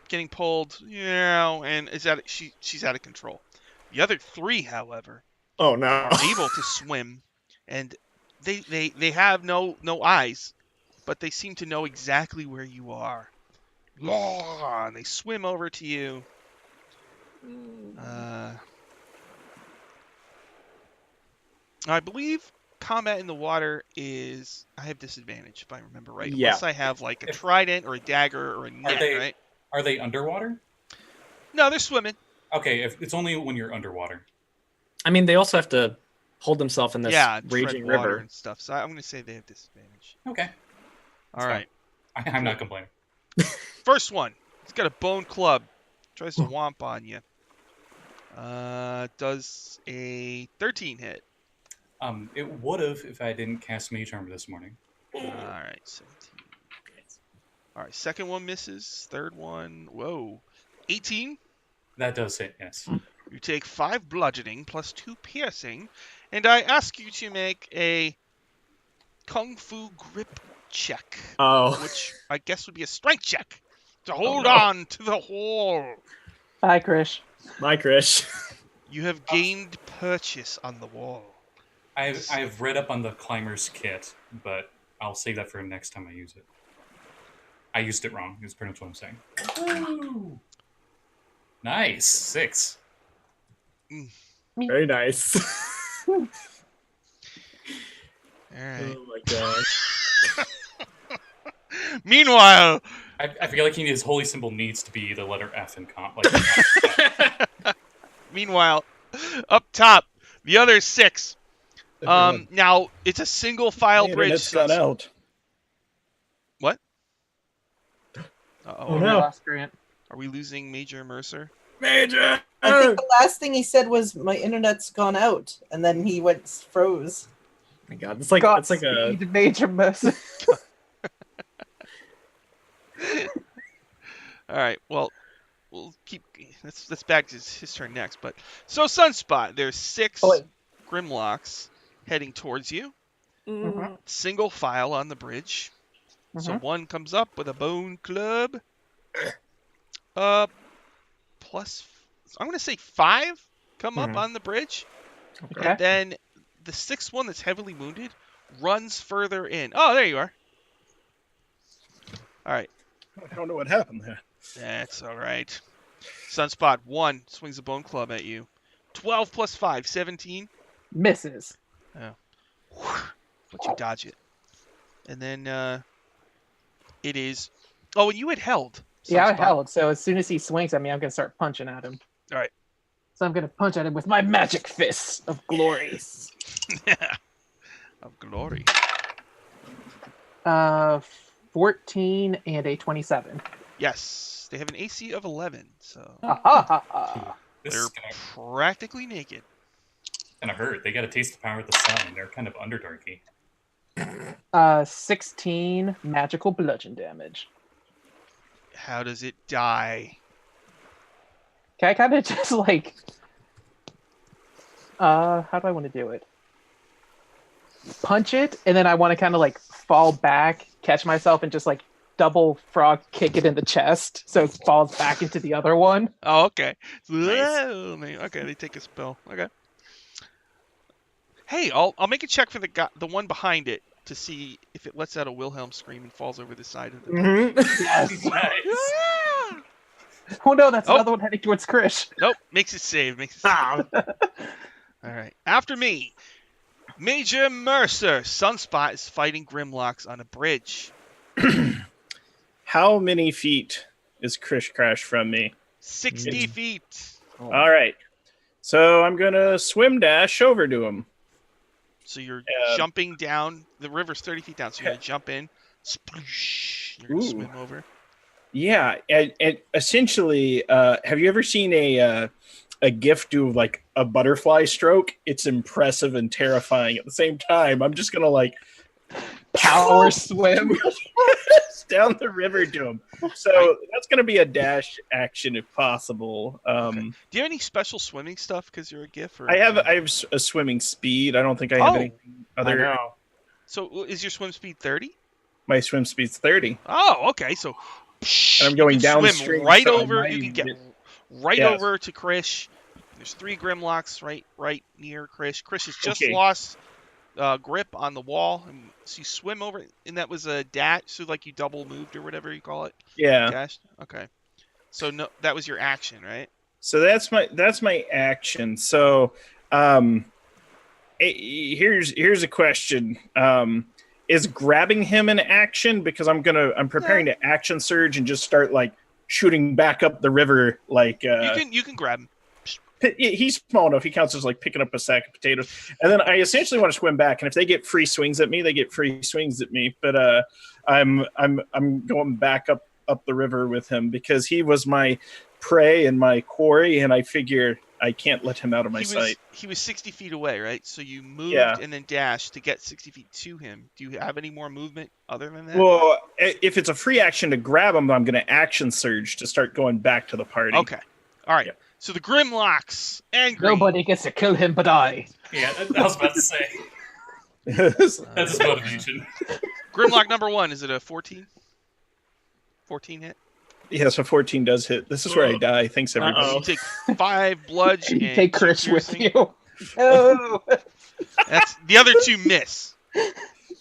getting pulled, and she's out of control. The other 3, however, Oh no. are able to swim, and they have no eyes, but they seem to know exactly where you are. And they swim over to you. I believe combat in the water is... I have disadvantage, if I remember right. Yeah. Unless I have, like, a trident or a dagger or a net, right? Are they underwater? No, they're swimming. Okay, if it's only when you're underwater. I mean, they also have to hold themselves in this raging tread water river. and stuff. So I'm going to say they have disadvantage. Okay. All right. I'm not complaining. First one. He's got a bone club. Tries to womp on you. Does a 13 hit. It would have if I didn't cast Mage Armor this morning. All right, 17. All right, second one misses. Third one, 18. That does hit, yes. You take 5 bludgeoning plus 2 piercing, and I ask you to make a Kung Fu grip check. Oh. Which I guess would be a strength check to hold on to the wall. Hi, Krish. My Krish. You have gained purchase on the wall. I've read up on the climber's kit, but I'll save that for next time I use it. I used it wrong. Is pretty much what I'm saying. Woo! Nice. 6. Very nice. All right. Oh my gosh. Meanwhile, I feel like his holy symbol needs to be the letter F in comp. Like, meanwhile, up top, the other 6. Now it's a single file bridge. It's gone out. What? Oh no! Lost Grant. Are we losing Major Mercer? Major. I think the last thing he said was my internet's gone out, and then he froze. Oh my God, it's like a Major Mercer. All right. Well, we'll keep. That's back to his turn next. But so Sunspot, there's 6 Grimlocks heading towards you. Mm-hmm. Single file on the bridge. So one comes up with a bone club. Plus, I'm going to say 5 come up on the bridge. Okay. And then the 6th one that's heavily wounded runs further in. Oh, there you are. All right. I don't know what happened there. That's all right. Sunspot 1 swings a bone club at you. 12 plus 5, 17. Misses. But you dodge it. And then it is... Oh, and you had held. Yeah, I Sunspot. held. So as soon as he swings at me, I'm going to start punching at him. All right. So I'm going to punch at him with my magic fist of glory. Of glory. 14 and a 27. Yes. They have an AC of 11, so this they're is practically naked. gonna hurt. They got to taste the power of the sun. They're kind of underdarky. 16 magical bludgeon damage. How does it die? Can I kind of just like... how do I want to do it? Punch it, and then I want to kind of like fall back, catch myself, and just like double frog kick it in the chest so it falls back into the other one. Oh, okay. Nice. Okay, they take a spell. Okay. Hey, I'll make a check for the one behind it to see if it lets out a Wilhelm scream and falls over the side of the... Yes. Nice. Oh no, that's another one heading towards Krish. Nope, makes it save. All right. After me, Major Mercer. Sunspot is fighting Grimlocks on a bridge. How many feet is Krish Crash from me? 60 feet. All right. So I'm going to swim dash over to him. So you're jumping down. The river's 30 feet down, so you're going to jump in. Sploosh. You're going to swim over. Yeah. And essentially, have you ever seen a GIF do like a butterfly stroke? It's impressive and terrifying at the same time. I'm just going to like Power swim down the river to him. So that's going to be a dash action if possible. Okay. Do you have any special swimming stuff because you're a GIF? Or... I have a swimming speed. I don't think I have anything other. I know. So is your swim speed 30? My swim speed's 30. Oh, okay. So And I'm going you can downstream, swim right so I over. might You can get get- right Yes. over to Krish. There's 3 Grimlocks right near Krish. Krish has just Okay. lost grip on the wall, and so you swim over, and that was a dash. So like you double moved or whatever you call it. Yeah. Dashed. Okay. So no, that was your action, right? So that's my action. So here's a question. Is grabbing him an action? Because I'm preparing to action surge and just start like shooting back up the river. Like You can grab him. he's small enough. He counts as like picking up a sack of potatoes. And then I essentially want to swim back. And if they get free swings at me, they get free swings at me. But I'm going back up the river with him because he was my prey and my quarry, and I figure I can't let him out of my sight. He was 60 feet away, right? So you moved and then dashed to get 60 feet to him. Do you have any more movement other than that? Well, if it's a free action to grab him, I'm going to action surge to start going back to the party. Okay. All right. Yeah. So the Grimlocks angry. Nobody gets to kill him but I. Yeah, I was about to say. That's his motivation. Grimlock number 1, is it a 14? 14 hit? Yeah, so 14 does hit. This is where I die. Thanks, everybody. You take 5 bludge and You take 2 Chris with piercing. you. Oh. That's the other 2 miss.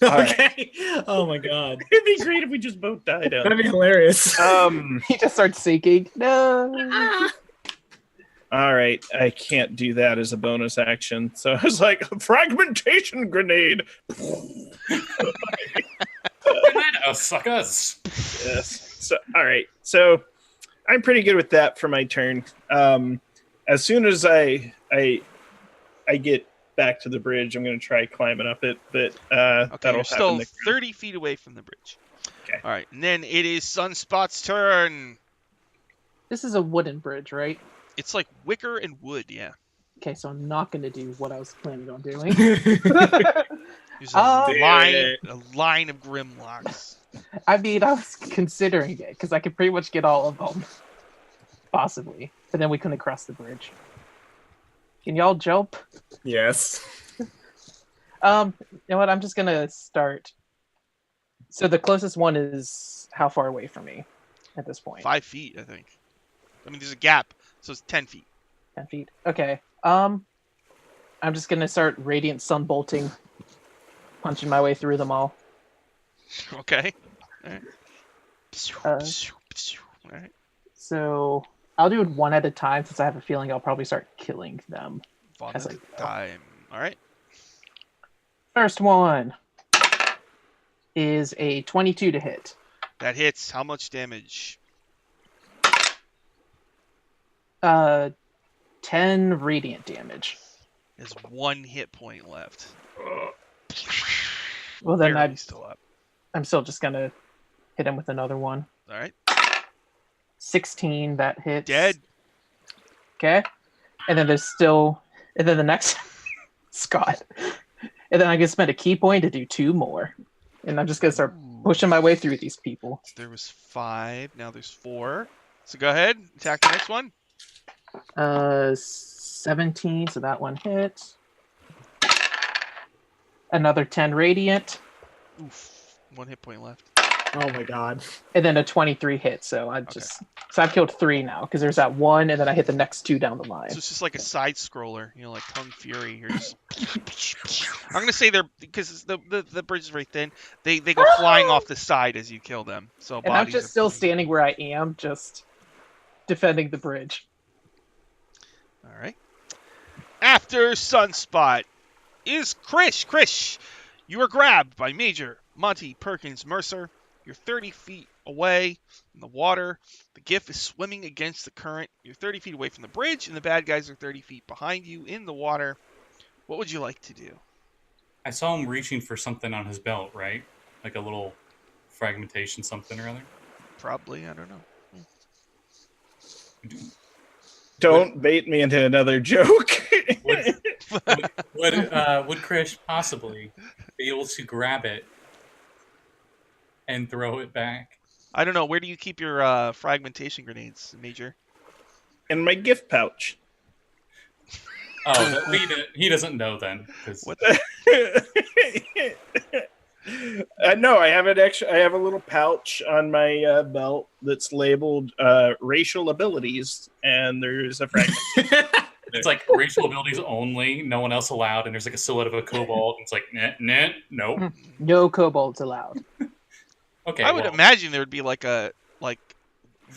Okay. Oh my god. It'd be great if we just both died out. That'd be hilarious. He just starts sinking. No. All right, I can't do that as a bonus action. So I was like, fragmentation grenade. Oh, suckers. Yes. So, all right. So I'm pretty good with that for my turn. As soon as I get back to the bridge, I'm going to try climbing up it. But Okay, that'll you're still happen. 30 feet away from the bridge. Okay. All right, and then it is Sunspot's turn. This is a wooden bridge, right? It's like wicker and wood, yeah. Okay, so I'm not going to do what I was planning on doing. There's a Damn line of Grimlocks. I mean, I was considering it because I could pretty much get all of them, possibly. But then we couldn't cross the bridge. Can y'all jump? Yes. You know what? I'm just gonna start. So the closest one is how far away from me at this point? 5 feet, I think. I mean, there's a gap, so it's 10 feet. 10 feet. Okay. I'm just gonna start radiant sun bolting, punching my way through them all. Okay. All right. Uh, All right. So I'll do it one at a time since I have a feeling I'll probably start killing them. One as at I a go. time. All right. First one is a 22 to hit. That hits. How much damage? 10 radiant damage. There's 1 hit point left. Well, then Barely still up. I'm still just gonna hit him with another one. All right. 16, that hits. Dead. Okay. And then the next Scott. And then I can spend a key point to do 2 more. And I'm just gonna start pushing my way through these people. There was 5. Now there's 4. So go ahead. Attack the next one. 17, so that one hits. Another 10 radiant. Oof. 1 hit point left. Oh my god. And then a 23 hit. So I've killed 3 now because there's that 1, and then I hit the next 2 down the line. So it's just like a side scroller, like Kung Fury. You're just... I'm gonna say they're because the bridge is very thin. They go flying off the side as you kill them. So And I'm just still standing where I am, just defending the bridge. All right. After Sunspot is Krish. Krish, you are grabbed by Major, Monty, Perkins, Mercer. You're 30 feet away in the water. The GIF is swimming against the current. You're 30 feet away from the bridge, and the bad guys are 30 feet behind you in the water. What would you like to do? I saw him reaching for something on his belt, right? Like a little fragmentation something or other. Probably, I don't know. Don't bait me into another joke. Would Krish possibly be able to grab it and throw it back? I don't know. Where do you keep your fragmentation grenades, Major? In my gift pouch. Oh, he doesn't know then. 'Cause What? No, I have an extra. I have a little pouch on my belt that's labeled racial abilities, and there's a fragment. It's like racial abilities only, no one else allowed, and there's like a silhouette of a kobold. And it's like, nah, nope. No kobolds allowed. Okay, I would well, imagine there would be like a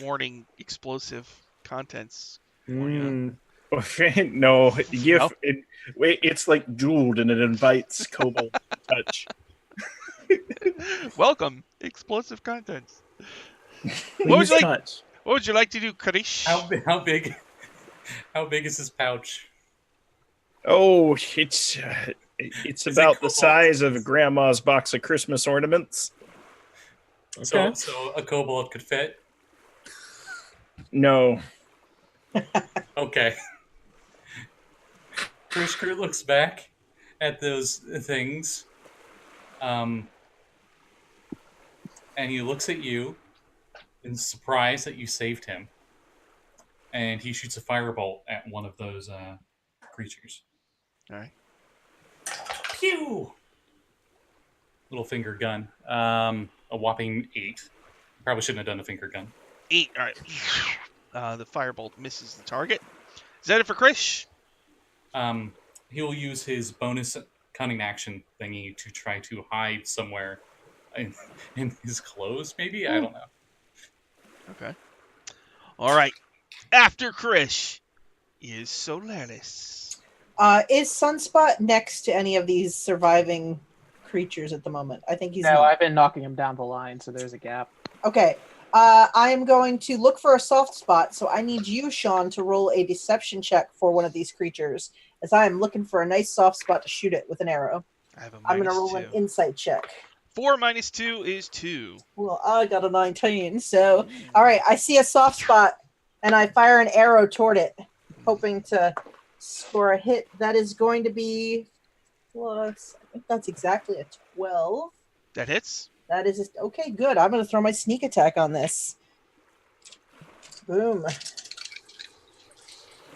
warning explosive contents. Mm. No, No? it's like jeweled and it invites kobold to touch. Welcome, explosive contents. Please like- touch. What would you like to do, Karish? how big is this pouch? Oh, it's it about the kobold? size of grandma's box of Christmas ornaments. Okay. So a kobold could fit. No, Okay. Krishker looks back at those things, and he looks at you in surprise that you saved him, and he shoots a firebolt at one of those creatures. All right. Pew! Little finger gun. A whopping 8. Probably shouldn't have done a finger gun. 8. All right. The firebolt misses the target. Is that it for Krish? He'll use his bonus cunning action thingy to try to hide somewhere in his clothes, maybe? I don't know. Okay. All right. After Krish is Solaris. Is Sunspot next to any of these surviving creatures at the moment? I think he's No, not. I've been knocking him down the line, so there's a gap. Okay. I am going to look for a soft spot, so I need you, Sean, to roll a deception check for one of these creatures, as I am looking for a nice soft spot to shoot it with an arrow. I have a I'm going to minus roll 2. an insight check. 4 minus 2 is 2. Well, I got a 19, so... All right, I see a soft spot, and I fire an arrow toward it, hoping to score a hit. That is going to be plus... I think that's exactly a 12. That hits. That is okay. Good. I'm going to throw my sneak attack on this. Boom.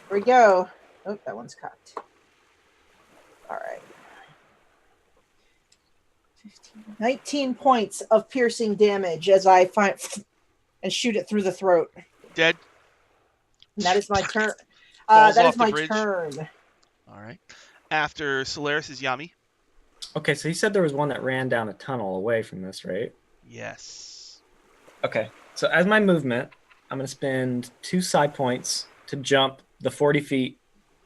Here we go. Oh, that one's cocked. All right. 19 points of piercing damage as I find and shoot it through the throat. Dead. And that is my turn. Falls That off is the my bridge. turn. All right. After Solaris is Yami. Okay, so you said there was one that ran down a tunnel away from this, right? Yes. Okay. So as my movement, I'm going to spend 2 side points to jump the 40 feet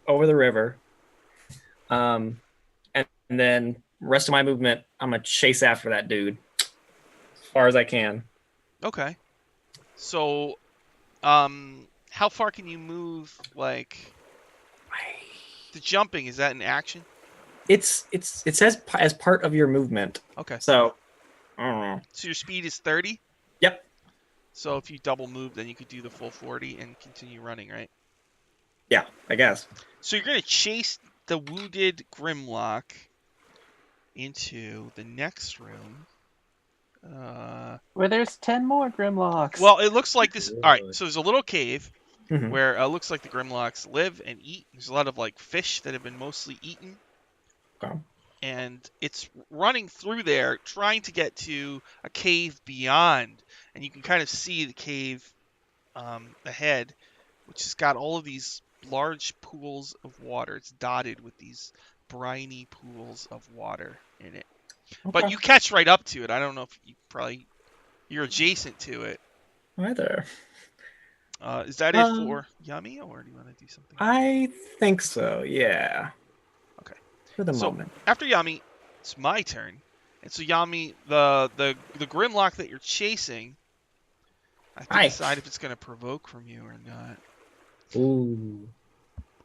over the river. And then rest of my movement, I'm going to chase after that dude as far as I can. Okay. So, how far can you move? Like, the jumping, is that an action? It says as part of your movement. Okay. So, I don't know. So your speed is 30? Yep. So if you double move, then you could do the full 40 and continue running, right? Yeah, I guess. So you're going to chase the wounded Grimlock into the next room. Where there's 10 more Grimlocks. Well, it looks like this. All right, so there's a little cave Mhm. where it looks like the Grimlocks live and eat. There's a lot of like fish that have been mostly eaten. Okay. And it's running through there trying to get to a cave beyond. And you can kind of see the cave ahead, which has got all of these large pools of water. It's dotted with these briny pools of water in it. But Okay. you catch right up to it. I don't know if you're adjacent to it. Hi there. Is that it for Yummy, or do you want to do something? I think so, yeah. Okay. For the So- moment. After Yami, it's my turn. And so Yami, the Grimlock that you're chasing, I have to Hi. decide if it's going to provoke from you or not. Ooh.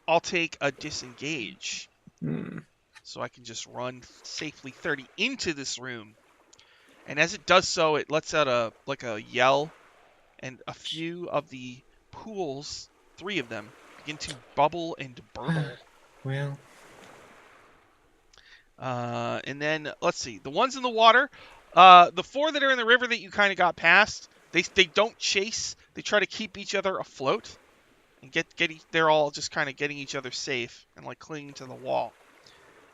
I'll take a disengage, Hmm. so I can just run safely 30 into this room. And as it does so, it lets out a yell, and a few of the pools, 3 of them, begin to bubble and burble. Well. And then let's see, the ones in the water, the 4 that are in the river that you kind of got past, they don't chase. They try to keep each other afloat and they're all just kind of getting each other safe and like clinging to the wall.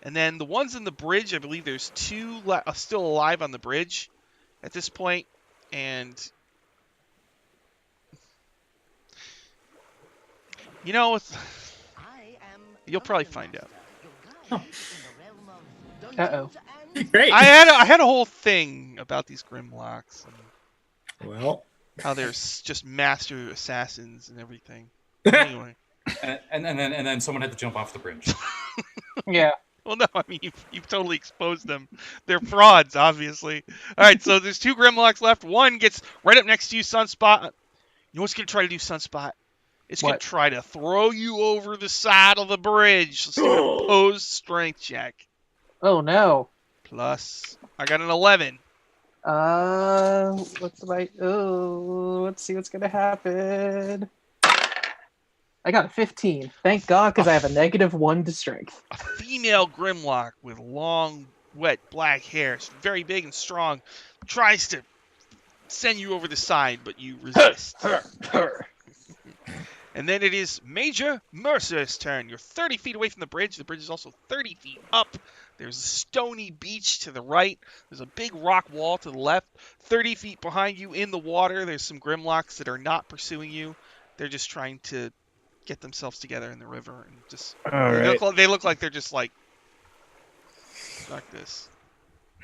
And then the ones in the bridge, I believe there's 2 still alive on the bridge at this point. And, you know, you'll probably find out. Uh-oh. Great. I had a whole thing about these Grimlocks and Well, how they're just master assassins and everything. Anyway. And then someone had to jump off the bridge. Yeah. Well, no, I mean, you've totally exposed them. They're frauds, obviously. All right, so there's 2 Grimlocks left. One gets right up next to you, Sunspot. You know what's going to try to do, Sunspot? It's going What? to try to throw you over the side of the bridge. Let's do an opposed strength check. Oh no. Plus, I got an 11. What's my? Oh, let's see what's gonna happen. I got a 15. Thank God, because I have a -1 to strength. A female Grimlock with long, wet black hair, it's very big and strong, tries to send you over the side, but you resist. And then it is Major Mercer's turn. You're 30 feet away from the bridge. The bridge is also 30 feet up. There's a stony beach to the right. There's a big rock wall to the left. 30 feet behind you in the water, there's some Grimlocks that are not pursuing you. They're just trying to get themselves together in the river. And just they look like they're just like this.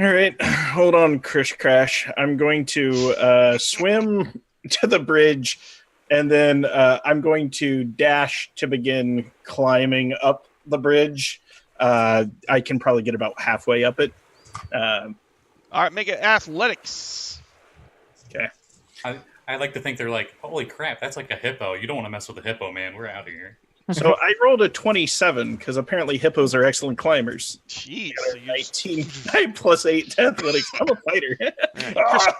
All right, hold on, Krish Crash. I'm going to swim to the bridge, and then I'm going to dash to begin climbing up the bridge. I can probably get about halfway up it. All right, make it athletics. Okay. I like to think they're like, holy crap, that's like a hippo. You don't want to mess with a hippo, man. We're out of here. So I rolled a 27 because apparently hippos are excellent climbers. Jeez. 19 9 plus 8 to athletics. I'm a fighter. Right.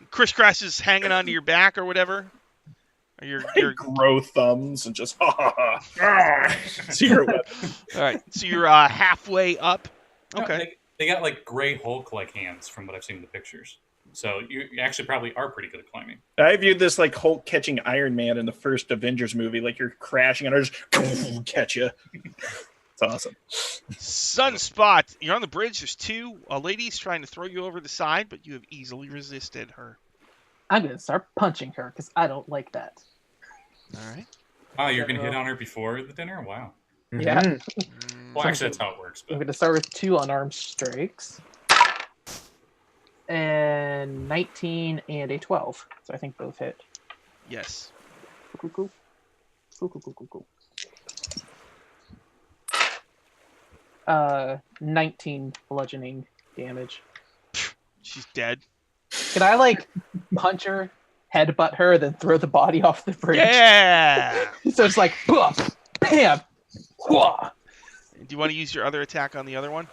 Chris Crash is hanging onto your back or whatever. Or your grow thumbs and just secret weapon. All right, so you're halfway up. Okay. No, they got like gray Hulk-like hands from what I've seen in the pictures. So you actually probably are pretty good at climbing. I viewed this like Hulk catching Iron Man in the first Avengers movie. Like you're crashing and I just catch you. It's awesome. Sunspot, you're on the bridge. There's 2 ladies trying to throw you over the side, but you have easily resisted her. I'm gonna start punching her because I don't like that. All right. Oh, you're going to hit on her before the dinner? Wow. Yeah. Well, actually, that's how it works. I'm But gonna start with 2 unarmed strikes. And 19 and a 12. So I think both hit. Yes. Cool. 19 bludgeoning damage. She's dead. Can I like punch her, headbutt her, then throw the body off the bridge? Yeah. So it's like, bam, whoa. Do you want to use your other attack on the other one?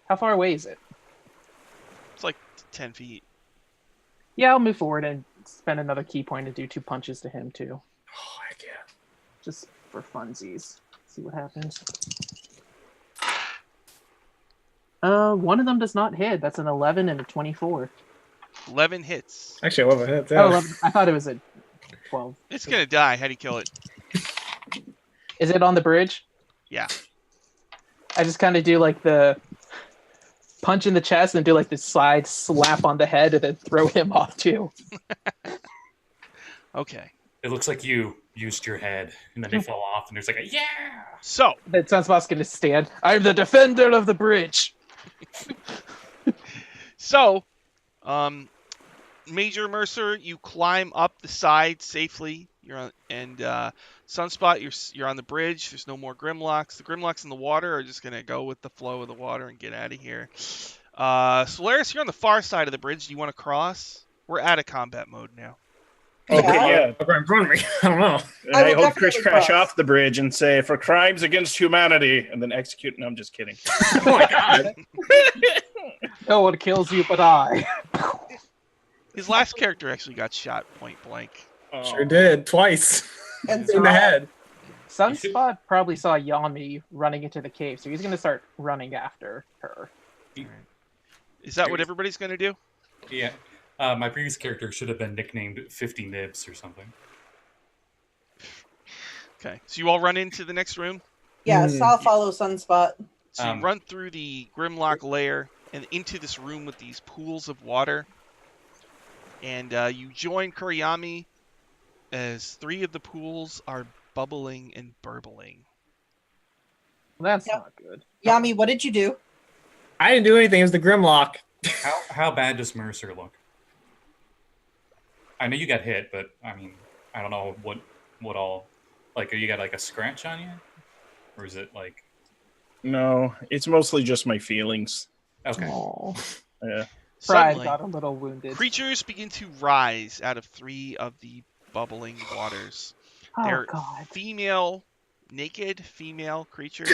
How far away is it? It's like 10 feet. Yeah, I'll move forward and spend another key point and do 2 punches to him too. Oh, heck yeah. Just for funsies. See what happens. One of them does not hit. That's an 11 and a 24. 11 hits. actually, I love it. Oh, 11. I thought it was a 12. It's going to die. How do you kill it? Is it on the bridge? Yeah. I just kind of do like the punch in the chest and do like the side slap on the head and then throw him off too. Okay. it looks like you used your head, and then they fall off, and there's like a yeah! So, That Sunspot's going to stand. I'm the defender of the bridge. So, Major Mercer, you climb up the side safely. You're on, and Sunspot, you're on the bridge. There's no more Grimlocks. The Grimlocks in the water are just gonna go with the flow of the water and get out of here. Solaris, you're on the far side of the bridge. Do you want to cross? We're out of combat mode now. Okay, yeah. Look right in front of me. I don't know. And I I will hold definitely Chris Crash cross. off the bridge and say, "For crimes against humanity," and then execute. No, I'm just kidding. Oh my god. No one kills you but I. His last character actually got shot point blank. Sure did. Twice. And In the head. Sunspot probably saw Yami running into the cave, so he's going to start running after her. Is that what everybody's gonna do? Yeah. My previous character should have been nicknamed 50 Nibs or something. Okay. So you all run into the next room. Yes, I'll follow Sunspot. So you run through the Grimlock lair and into this room with these pools of water. And you join Kuriyami as 3 of the pools are bubbling and burbling. That's Yep. not good. Yami, what did you do? I didn't do anything. It was the Grimlock. How bad does Mercer look? I know you got hit, but I mean, I don't know what all. Like, you got like a scratch on you, or is it like? No, it's mostly just my feelings. Okay. Aw. Yeah. Pride Suddenly, got a little wounded. creatures begin to rise out of 3 of the bubbling waters. Oh They're god. naked female creatures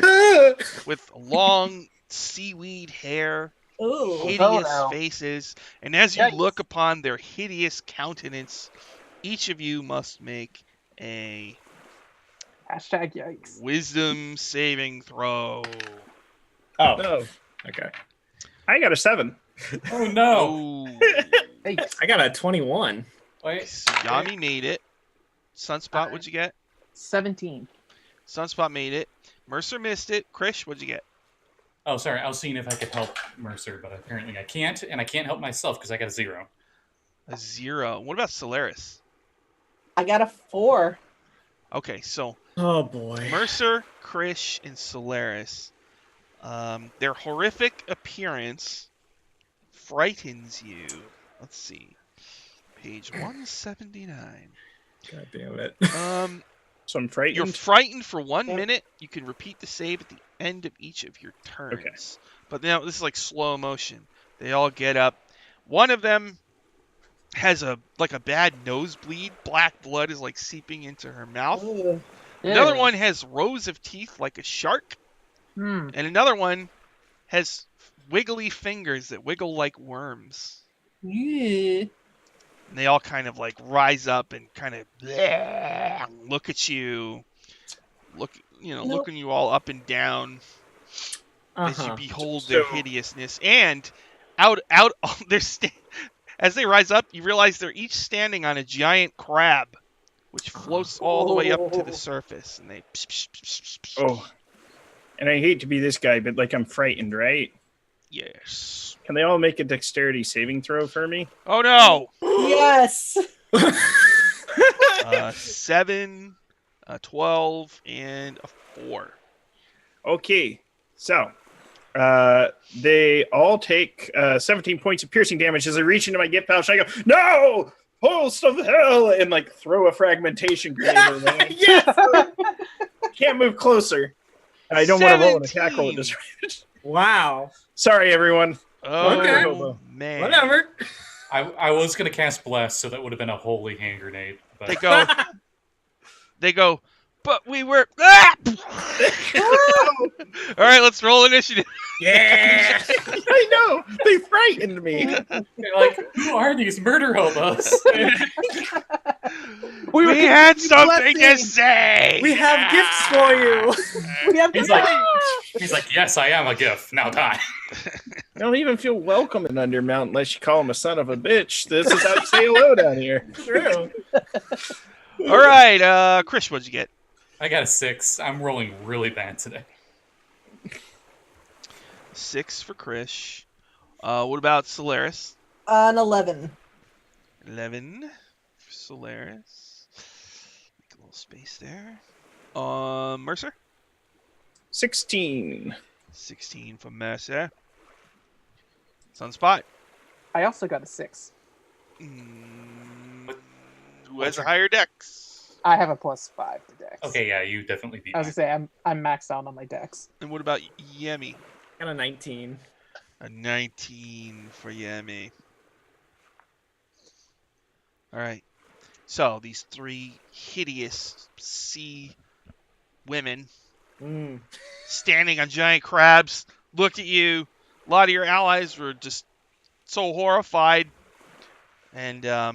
with long seaweed hair, Ooh. hideous Oh, no. faces, and as you Yikes. look upon their hideous countenance, each of you must make a Hashtag yikes. wisdom saving throw. Oh, No, okay. I got a 7. Oh no! Oh. Yikes. I got a 21. Wait. Yami made it. Sunspot, what'd you get? 17. Sunspot made it. Mercer missed it. Krish, what'd you get? Oh, sorry. I was seeing if I could help Mercer, but apparently I can't, and I can't help myself because I got a 0. A 0. What about Solaris? I got a 4. Okay, so Oh boy. Mercer, Krish, and Solaris. Their horrific appearance frightens you. Let's see. Page 179. God damn it. So I'm frightened. You're frightened for 1 minute. You can repeat the save at the end of each of your turns. Okay. But now this is like slow motion. They all get up. One of them has a bad nosebleed. Black blood is like seeping into her mouth. Ooh. Another Ew. one has rows of teeth like a shark. Hmm. And another one has wiggly fingers that wiggle like worms. Yeah. And they all kind of like rise up and kind of look at you, looking you all up and down as you behold their So- hideousness. And out as they rise up, you realize they're each standing on a giant crab, which floats all the way up to the surface. And they Oh, and I hate to be this guy, but like I'm frightened, right? yes. Can they all make a dexterity saving throw for me? Oh no! Yes. 7, a 12, and a 4. Okay, so they all take 17 points of piercing damage as I reach into my gift pouch and I go, "No! Host of hell!" and like throw a fragmentation grenade in there. Yes! Can't move closer. And I don't want to roll an attack roll at 17. this. Wow. Sorry, everyone. Oh, Okay. man. Whatever. I was gonna cast Bless, so that would have been a holy hand grenade. But They go, but we were... Ah! All right, let's roll initiative. Yeah. I know. They frightened me. they're like, who are these murder hobos? We We had something to say. We have gifts for you. We have He's like, yes, I am a gift. Now die. I don't even feel welcome in Undermount unless you call him a son of a bitch. This is how you say hello down here. True. All right, Chris, what'd you get? I got a 6. I'm rolling really bad today. 6 for Krish. What about Solaris? An 11. 11 for Solaris. Make a little space there. Mercer? 16. 16 for Mercer. Sunspot? I also got a 6. Who has a higher dex? I have a +5 to Dex. Okay, yeah, you definitely beat I was me. gonna say I'm maxed out on my Dex. And what about Yemi? Got a 19. A 19 for Yemi. All right. So these 3 hideous sea women Mm. standing on giant crabs look at you. A lot of your allies were just so horrified. And A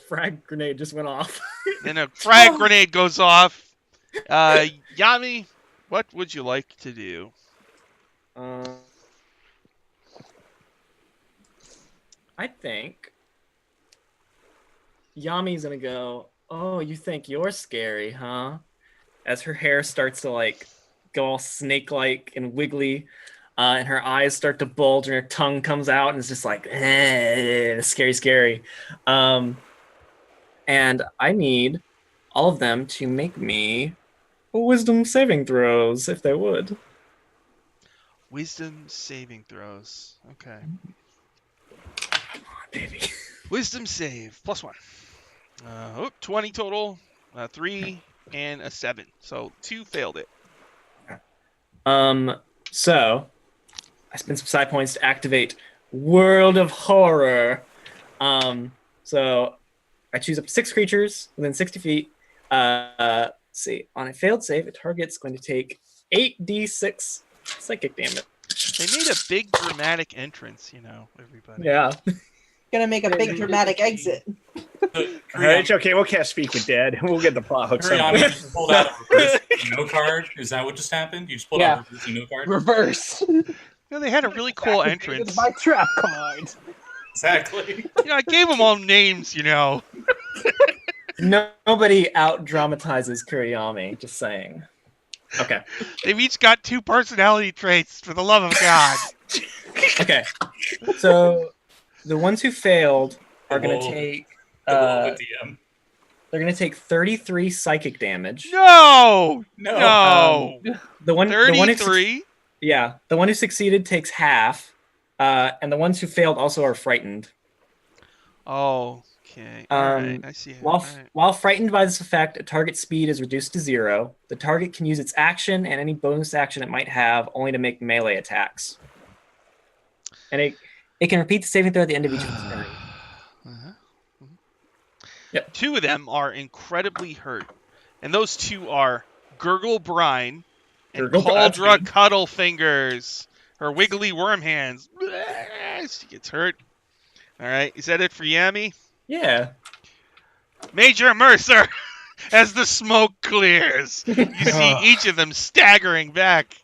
frag grenade just went off. then a frag grenade goes off. Yami, what would you like to do? I think Yami's gonna go, "Oh, you think you're scary, huh?" As her hair starts to like go all snake-like and wiggly, and her eyes start to bulge, and her tongue comes out, and it's just like, scary, scary. And I need all of them to make me wisdom saving throws, if they would. Wisdom saving throws. Okay. Come on, baby. Wisdom save +1. 20 total. 3 and a 7. So 2 failed it. So I spent some side points to activate World of Horror. So I choose up to 6 creatures within 60 feet. Let's see. On a failed save, a target's going to take 8d6 psychic damage. They made a big dramatic entrance, everybody. Yeah. Gonna make a big dramatic exit. All right, it's okay. We'll cast Speak with Dad. We'll get the plot hooks. Ariana, you just pulled out a reverse no card. Is that what just happened? You just pulled out a reverse no card? Reverse. They had a really cool entrance. My trap card. Exactly. I gave them all names, Nobody out dramatizes Kuriyami, just saying. Okay. They've each got 2 personality traits, for the love of God. Okay. So the ones who failed are going to take The DM. they're going to take 33 psychic damage. No. The one 33. the one who succeeded takes half, and the ones who failed also are frightened. Oh, okay. All right. I see it. While frightened by this effect, a target's speed is reduced to 0. The target can use its action and any bonus action it might have only to make melee attacks. And it can repeat the saving throw at the end of each of its turn. Yep. 2 of them are incredibly hurt, and those 2 are Gurgle Brine and Cauldra Cuddlefingers. Her wiggly worm hands. She gets hurt. All right, is that it for Yami? Yeah. Major Mercer, as the smoke clears, you see each of them staggering back.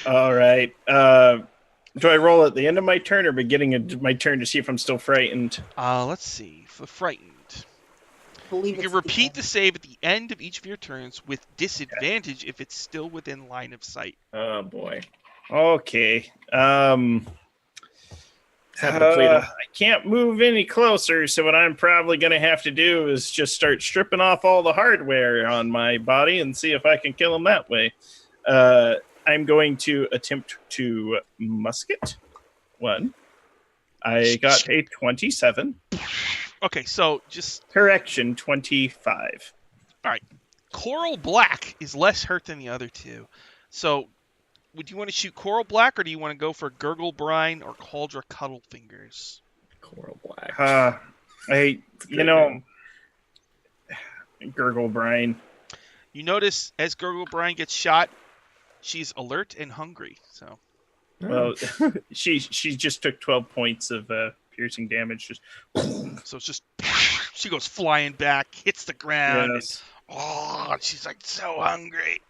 All right. Do I roll at the end of my turn or beginning of my turn to see if I'm still frightened? Let's see. For frightened, You you can repeat the save at the end of each of your turns with disadvantage if it's still within line of sight. Oh boy. Okay. I can't move any closer, so what I'm probably going to have to do is just start stripping off all the hardware on my body and see if I can kill him that way. I'm going to attempt to musket. 1. I got a 27. Okay, so just... Correction, 25. All right. Coral Black is less hurt than the other 2. So, would you want to shoot Coral Black, or do you want to go for Gurgle Brine or Cauldra Cuddlefingers? Coral Black. Gurgle Brine. You notice as Gurgle Brine gets shot, she's alert and hungry. So, well, she just took 12 points of piercing damage. So it's just she goes flying back, hits the ground. Yes. And she's like so hungry.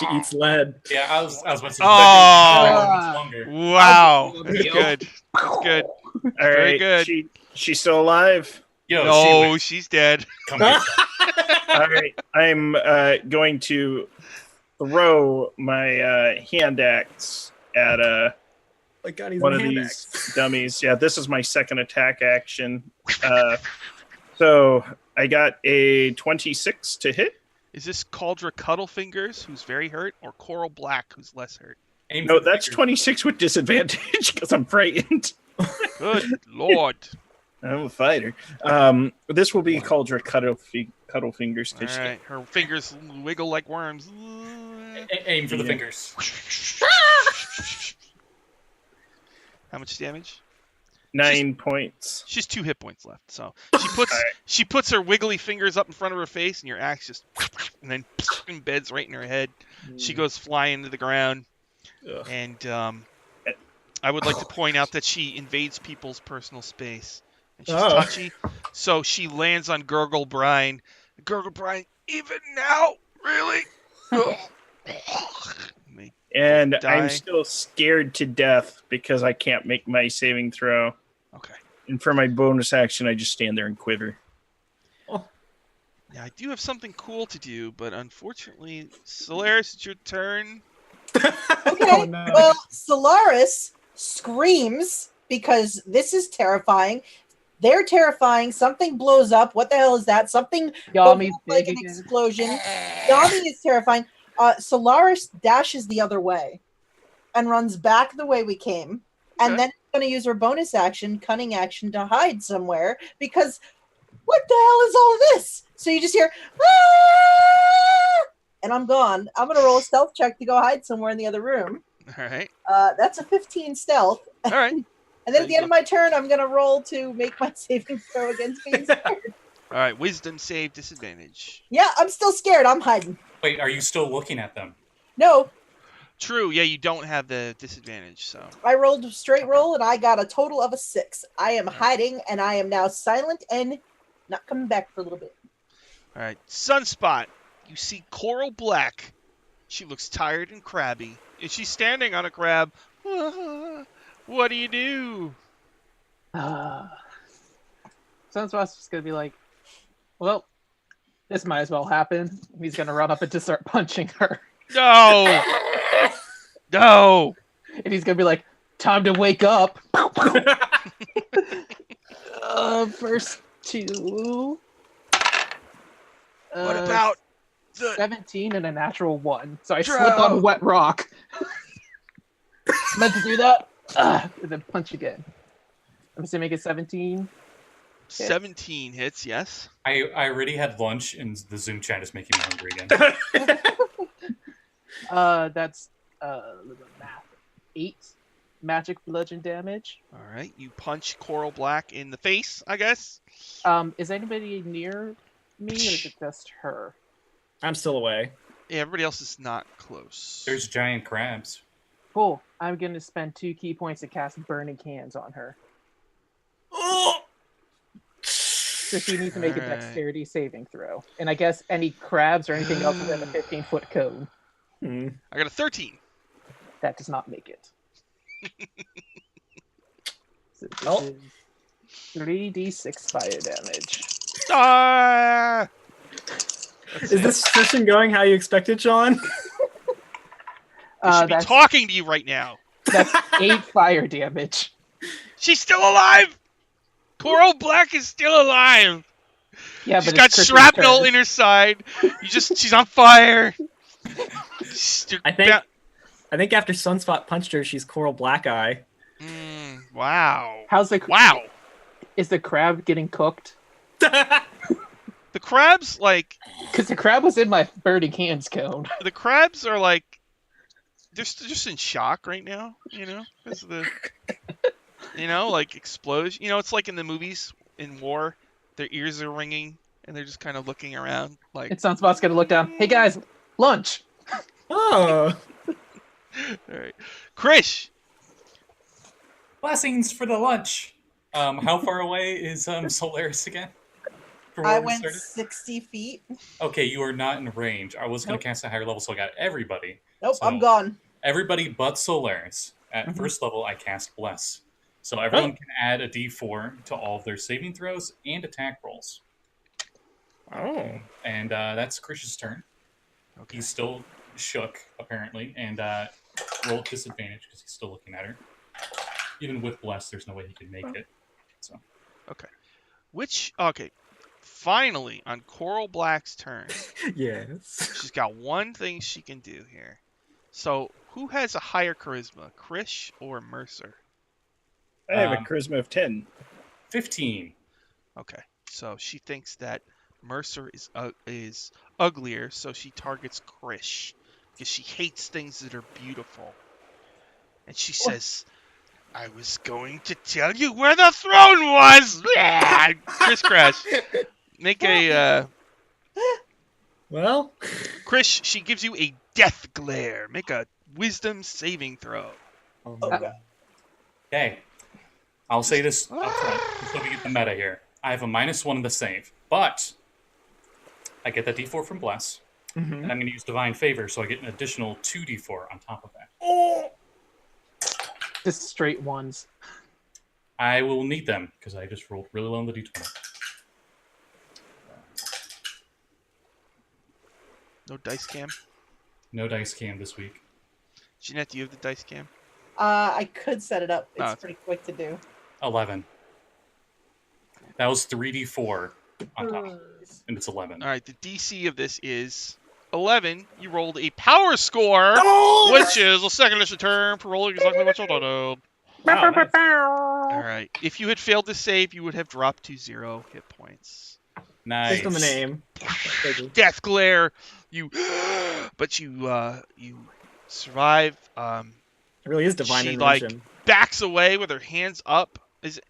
She eats lead. Yeah, I was about to say. Oh, wow, that's good. That's good. All Very right, good. She's still alive. Yo, No, she's dead. Come here. All right, I'm going to throw my hand axe at My God, he's one a of hand these axe. dummies. Yeah, this is my second attack action. So I got a 26 to hit. Is this Cauldra Cuddlefingers, who's very hurt, or Coral Black, who's less hurt? No, that's 26 with disadvantage because I'm frightened. Good Lord. I'm a fighter. This will be Cauldra Cuddlefingers. All right, her fingers wiggle like worms. Aim for the fingers. How much damage? 9 points. She's 2 hit points left. So she puts her wiggly fingers up in front of her face, and your axe just and then embeds right in her head. She goes flying to the ground. Ugh. And I would like to point out that she invades people's personal space. And she's touchy. So she lands on Gurgle Brine. Gurgle Brine, even now? Really? And Die. I'm still scared to death because I can't make my saving throw. Okay. And for my bonus action, I just stand there and quiver. Now, I do have something cool to do, but unfortunately, Solaris, it's your turn. Okay. Oh, no. Well, Solaris screams because this is terrifying. They're terrifying. Something blows up. What the hell is that? Something Yami's goes up like big an again. explosion. Yami is terrifying. Solaris dashes the other way and runs back the way we came. Okay. And then it's going to use her bonus action, cunning action, to hide somewhere because what the hell is all of this? So you just hear, "Ah!" And I'm gone. I'm going to roll a stealth check to go hide somewhere in the other room. All right. That's a 15 stealth. All right. And then at the end of my turn, I'm going to roll to make my saving throw against being scared. All right. Wisdom save disadvantage. Yeah, I'm still scared. I'm hiding. Wait, are you still looking at them? No, True. Yeah, you don't have the disadvantage, so. I rolled a straight roll and I got a total of a 6. I am hiding and I am now silent and not coming back for a little bit. All right. Sunspot. You see Coral Black. She looks tired and crabby. And she's standing on a crab. What do you do? Sunspot's just gonna be like, well, this might as well happen. He's gonna run up and just start punching her. No! No! And he's gonna be like, time to wake up. First two. What about the 17 and a natural 1? So I Bro. slipped on a wet rock. Meant to do that. And then punch again. I'm assuming it's 17. 17 hits, yes. I already had lunch, and the Zoom chat is making me hungry again. That's math. 8 magic bludgeon damage. All right. You punch Coral Black in the face, I guess. Is anybody near me, or is it just her? I'm still away. Yeah, everybody else is not close. There's giant crabs. Cool. I'm going to spend 2 key points to cast Burning Hands on her. So she needs to make a Alright. dexterity saving throw. And I guess any crabs or anything else within a 15-foot cone. Hmm. I got a 13. That does not make it. So this Oh. is 3d6 fire damage. Ah! Is this session going how you expected, Sean? I should be That's, talking to you right now. that's 8 fire damage. She's still alive! Coral Black is still alive! Yeah, She's but got it's Chris's shrapnel turn. in her side. She's on fire. I think after Sunspot punched her, she's Coral Black Eye. Wow. How's the Wow. Is the crab getting cooked? The crabs, like, Because the crab was in my Burning Hands cone. the crabs are like, they're just in shock right now, you know? Because of the, like explosion. It's like in the movies in war, their ears are ringing and they're just kind of looking around like. And Sunspot's gonna look down. Hey guys, lunch. Oh. All right, Krish. Blessings for the lunch. How far away is Solaris again? From where I we went started? 60 feet. Okay, you are not in range. I was going Nope. to cast a higher level, so I got everybody. Nope, So- I'm gone. Everybody but Solaris. At first level, I cast Bless. So everyone can add a d4 to all of their saving throws and attack rolls. Oh. And that's Krish's turn. Okay. He's still shook, apparently, and rolled disadvantage because he's still looking at her. Even with Bless, there's no way he can make it. So Okay. Finally, on Coral Black's turn, Yes. she's got one thing she can do here. So, who has a higher charisma, Krish or Mercer? I have a charisma of 10. 15. Okay. So she thinks that Mercer is uglier, so she targets Krish because she hates things that are beautiful. And she says, "I was going to tell you where the throne was." Krish crash. Make a Well. Krish. She gives you a death glare. Make a wisdom saving throw. Oh, God. Okay. I'll say this up front so we get the meta here. I have a -1 in the save, but I get the d4 from Bless, Mm-hmm. and I'm going to use Divine Favor, so I get an additional 2d4 on top of that. Just straight ones. I will need them, because I just rolled really low on the d20. No dice cam. No dice cam this week. Jeanette, do you have the dice cam? I could set it up. It's Oh, pretty quick to do. 11. That was 3d4 on top, and it's 11. All right. The DC of this is 11. You rolled a power score, Oh! which is a second edition term for rolling exactly what you know. Wow, nice. All right. If you had failed to save, you would have dropped to 0 hit points. Nice. Based on the name. Death glare. But you survive. It really is divine She, intervention. Backs away with her hands up. Is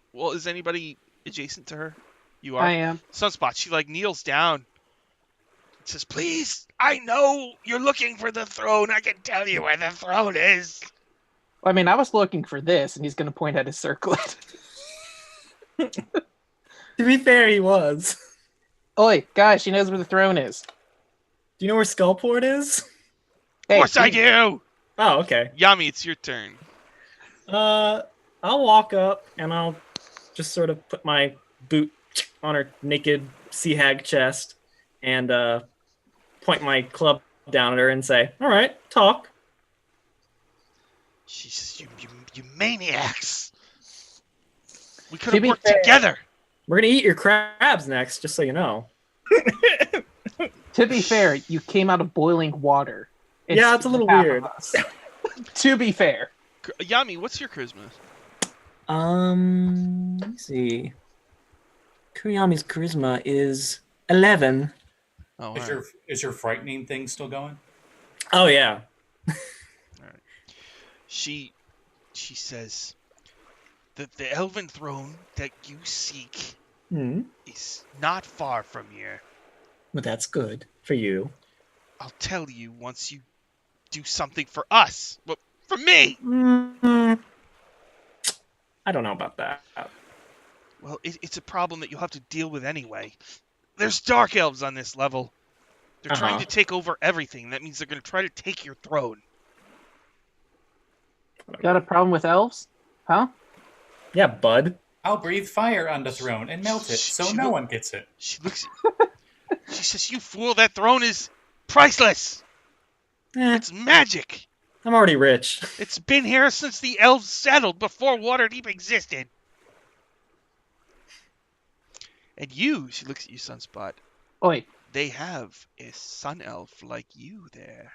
anybody adjacent to her? You are. I am. Sunspot. She kneels down. Says, "Please, I know you're looking for the throne. I can tell you where the throne is." I mean, I was looking for this, and he's going to point at his circlet. To be fair, he was. Oi, guys, she knows where the throne is. Do you know where Skullport is? Of course I do. Oh, okay. Yami, it's your turn. I'll walk up and I'll just sort of put my boot on her naked sea hag chest and point my club down at her and say, "All right, talk." She says, "You maniacs! We could To have be worked fair- together." We're gonna eat your crabs next, just so you know. To be fair, you came out of boiling water. Yeah, it's a little half of weird. us. To be fair. Yami, what's your charisma? Let me see. Kuriyami's charisma is 11. Oh, Is your frightening thing still going? Oh yeah. She says that the elven throne that you seek is not far from here. Well, that's good for you. I'll tell you once you do something for us. Well, for me. I don't know about that. Well, it's a problem that you'll have to deal with anyway. There's dark elves on this level. They're trying to take over everything. That means they're going to try to take your throne. Got a problem with elves? Huh? Yeah, bud. I'll breathe fire on the throne and melt it, so no one gets it. She looks. She says, "You fool! That throne is priceless. It's magic. I'm already rich. It's been here since the elves settled, before Waterdeep existed." And you, she looks at you, Sunspot. Oi. They have a sun elf like you there.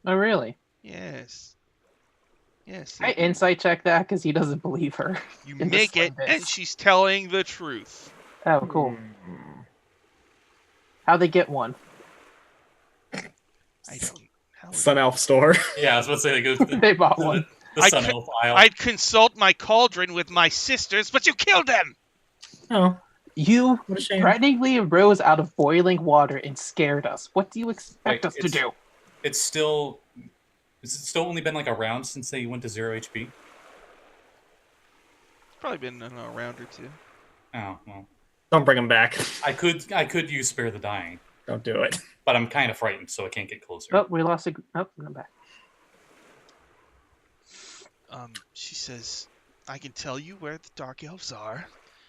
Oh, really? Yes. Yes. I insight check that because he doesn't believe her. You in the make it, slightest. and she's telling the truth. Oh, cool. How'd they get one? I don't. How Sun Elf store. Yeah, I was about to say, They bought one. the Sun Elf aisle. I'd consult my cauldron with my sisters, but you killed them. Oh, You what a shame. threateningly arose out of boiling water and scared us. What do you expect Wait, us to do? It's still only been like a round since they went to 0 HP? It's probably been a round or two. Oh, well. Don't bring him back. I could use Spare the Dying, Don't do it. but I'm kind of frightened, so I can't get closer. Oh, we lost a... Oh, I'm back. She says, "I can tell you where the dark elves are.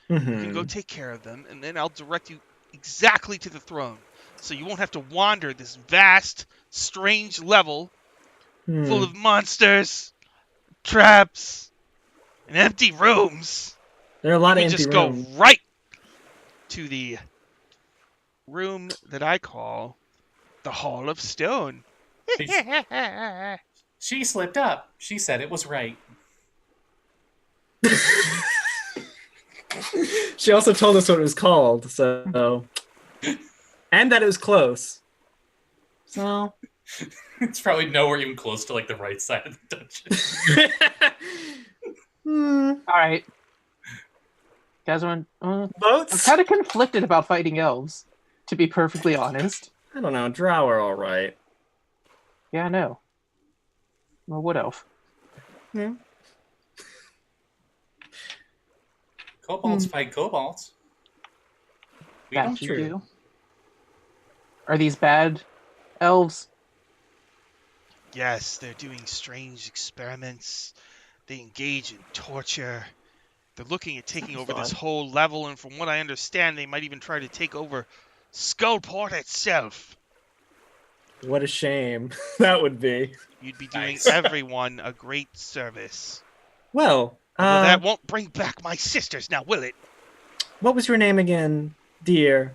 Mm-hmm. You can go take care of them, and then I'll direct you exactly to the throne, so you won't have to wander this vast, strange level full of monsters, traps, and empty rooms. There are a lot You of can empty just rooms. go right to the room that I call the Hall of Stone." She slipped up. She said it was right. She also told us what it was called, so and that it was close. So It's probably nowhere even close to like the right side of the dungeon. All right. Guys, I'm Boats? kind of conflicted about fighting elves, to be perfectly honest. I don't know. Drow are all right. Yeah, I know. I'm a wood elf. Yeah. Kobolds fight kobolds. We That don't you true. do. Are these bad elves? Yes, they're doing strange experiments. They engage in torture. They're looking at taking over this whole level, and from what I understand, they might even try to take over Skullport itself. What a shame that would be. You'd be doing Nice. everyone a great service. Well, Although that won't bring back my sisters now, will it? what was your name again, dear?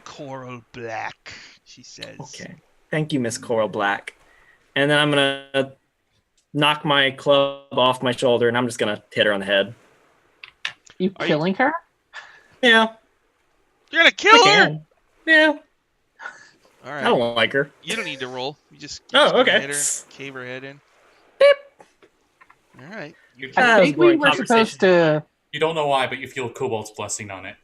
Coral Black, she says. Okay. Thank you, Miss Coral Black. And then I'm gonna knock my club off my shoulder, and I'm just gonna hit her on the head. You Are you- killing her? Yeah. You're gonna kill I her? can. Yeah. All I right. don't like her. You don't need to roll. You just Oh, gonna okay. hit her, cave her head in. All right. You, Ah, I that was think a boring we were supposed to. you don't know why, but you feel Kobold's blessing on it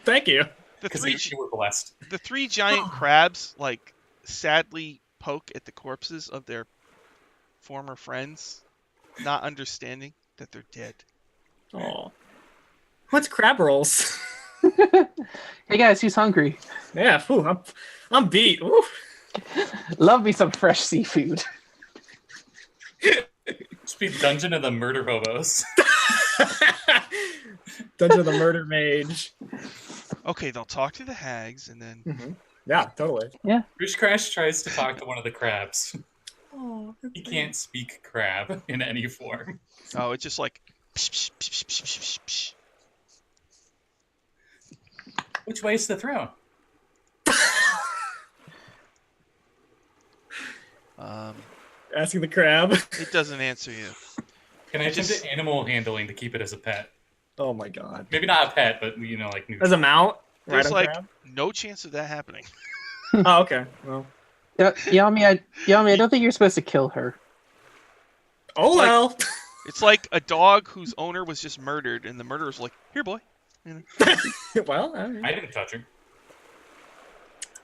Thank you. The because three, you were blessed. the three giant crabs, like, sadly poke at the corpses of their former friends, not understanding that they're dead. Oh. What's crab rolls? Hey guys, who's hungry? Yeah, phew, I'm beat. Ooh. Love me some fresh seafood. Just be Dungeon of the Murder Hobos. Dungeon of the Murder Mage. Okay, they'll talk to the hags, and then Yeah, totally. Roosh Crash tries to talk to one of the crabs. Oh, He can't speak crab in any form. oh, it's just like. Psh, psh, psh, psh, psh, psh, psh. Which way is the throne? Asking the crab. It doesn't answer you. Can I Just- attempt animal handling to keep it as a pet? Oh my god. Maybe not a pet, but like As a mount? There's on like crab? no chance of that happening. Oh, okay. Well. Yami, I don't think you're supposed to kill her. Oh like- well. It's like a dog whose owner was just murdered, and the murderer's like, "Here, boy." You know? Well, all right. I didn't touch her.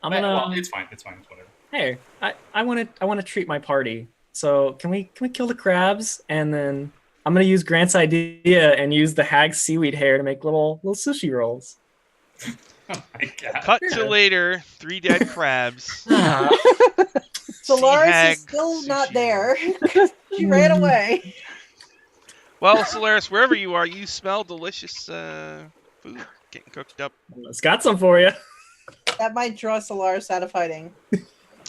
I'm Well, gonna. it's fine. It's fine. It's whatever. Hey, I want to treat my party. So can we kill the crabs, and then I'm gonna use Grant's idea and use the hag seaweed hair to make little sushi rolls. Oh my god. Cut Yeah. to later. 3 dead crabs. Solaris hag is still not sushi. there. She ran away. Well, Solaris, wherever you are, you smell delicious food getting cooked up. It's got some for you. That might draw Solaris out of hiding.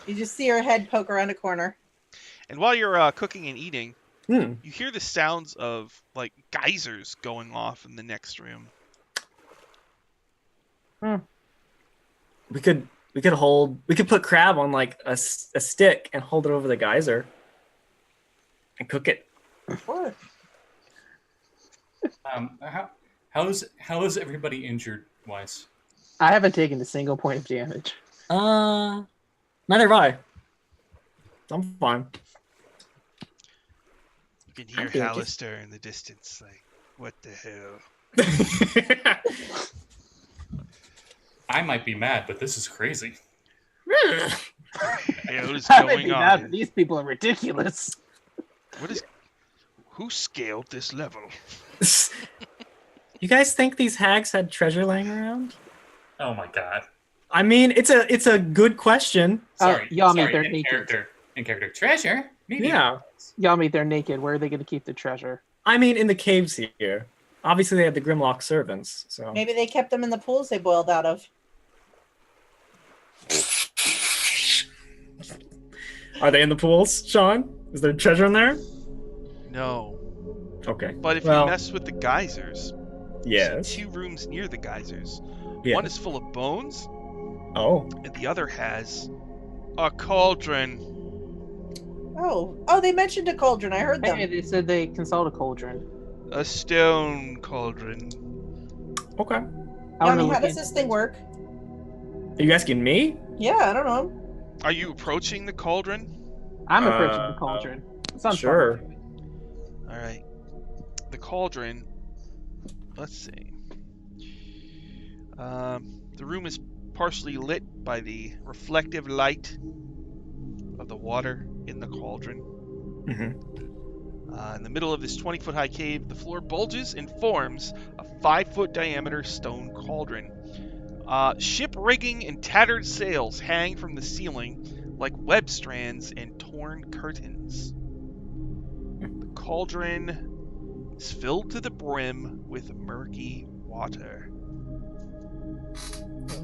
You just see her head poke around a corner. And while you're cooking and eating, Hmm. you hear the sounds of like geysers going off in the next room. We could put crab on like a stick and hold it over the geyser and cook it. Sure. How is everybody injured wise? I haven't taken a single point of damage. Neither have I. I'm fine. You can hear I'm doing Hallister in the distance, like, what the hell? I might be mad, but this is crazy. Hell's I may going be mad, but on? these people are ridiculous. What is? Who scaled this level? You guys think these hags had treasure laying around? Oh my god. I mean, it's a good question. Sorry. Yami, sorry. they're in naked. character. Treasure? Maybe. Yeah. Yami, they're naked. Where are they going to keep the treasure? I mean, in the caves here. Obviously, they have the Grimlock servants. So Maybe they kept them in the pools they boiled out of. are they in the pools, Sean? Is there treasure in there? No. Okay. But if Well, you mess with the geysers, yes. 2 rooms near the geysers. Yeah. One is full of bones, Oh. and the other has a cauldron. Oh, they mentioned a cauldron. I heard them. Hey, they said they consult a cauldron. A stone cauldron. Okay. I wanna Yami, look how does in- this thing work? Are you asking me? Yeah, I don't know. Are you approaching the cauldron? I'm approaching the cauldron. Sounds Sure. fun. All right. The cauldron. Let's see. The room is partially lit by the reflective light of the water in the cauldron. Mm-hmm. In the middle of this 20-foot high cave, the floor bulges and forms a 5-foot diameter stone cauldron. Ship rigging and tattered sails hang from the ceiling like web strands and torn curtains. The cauldron is filled to the brim with murky water.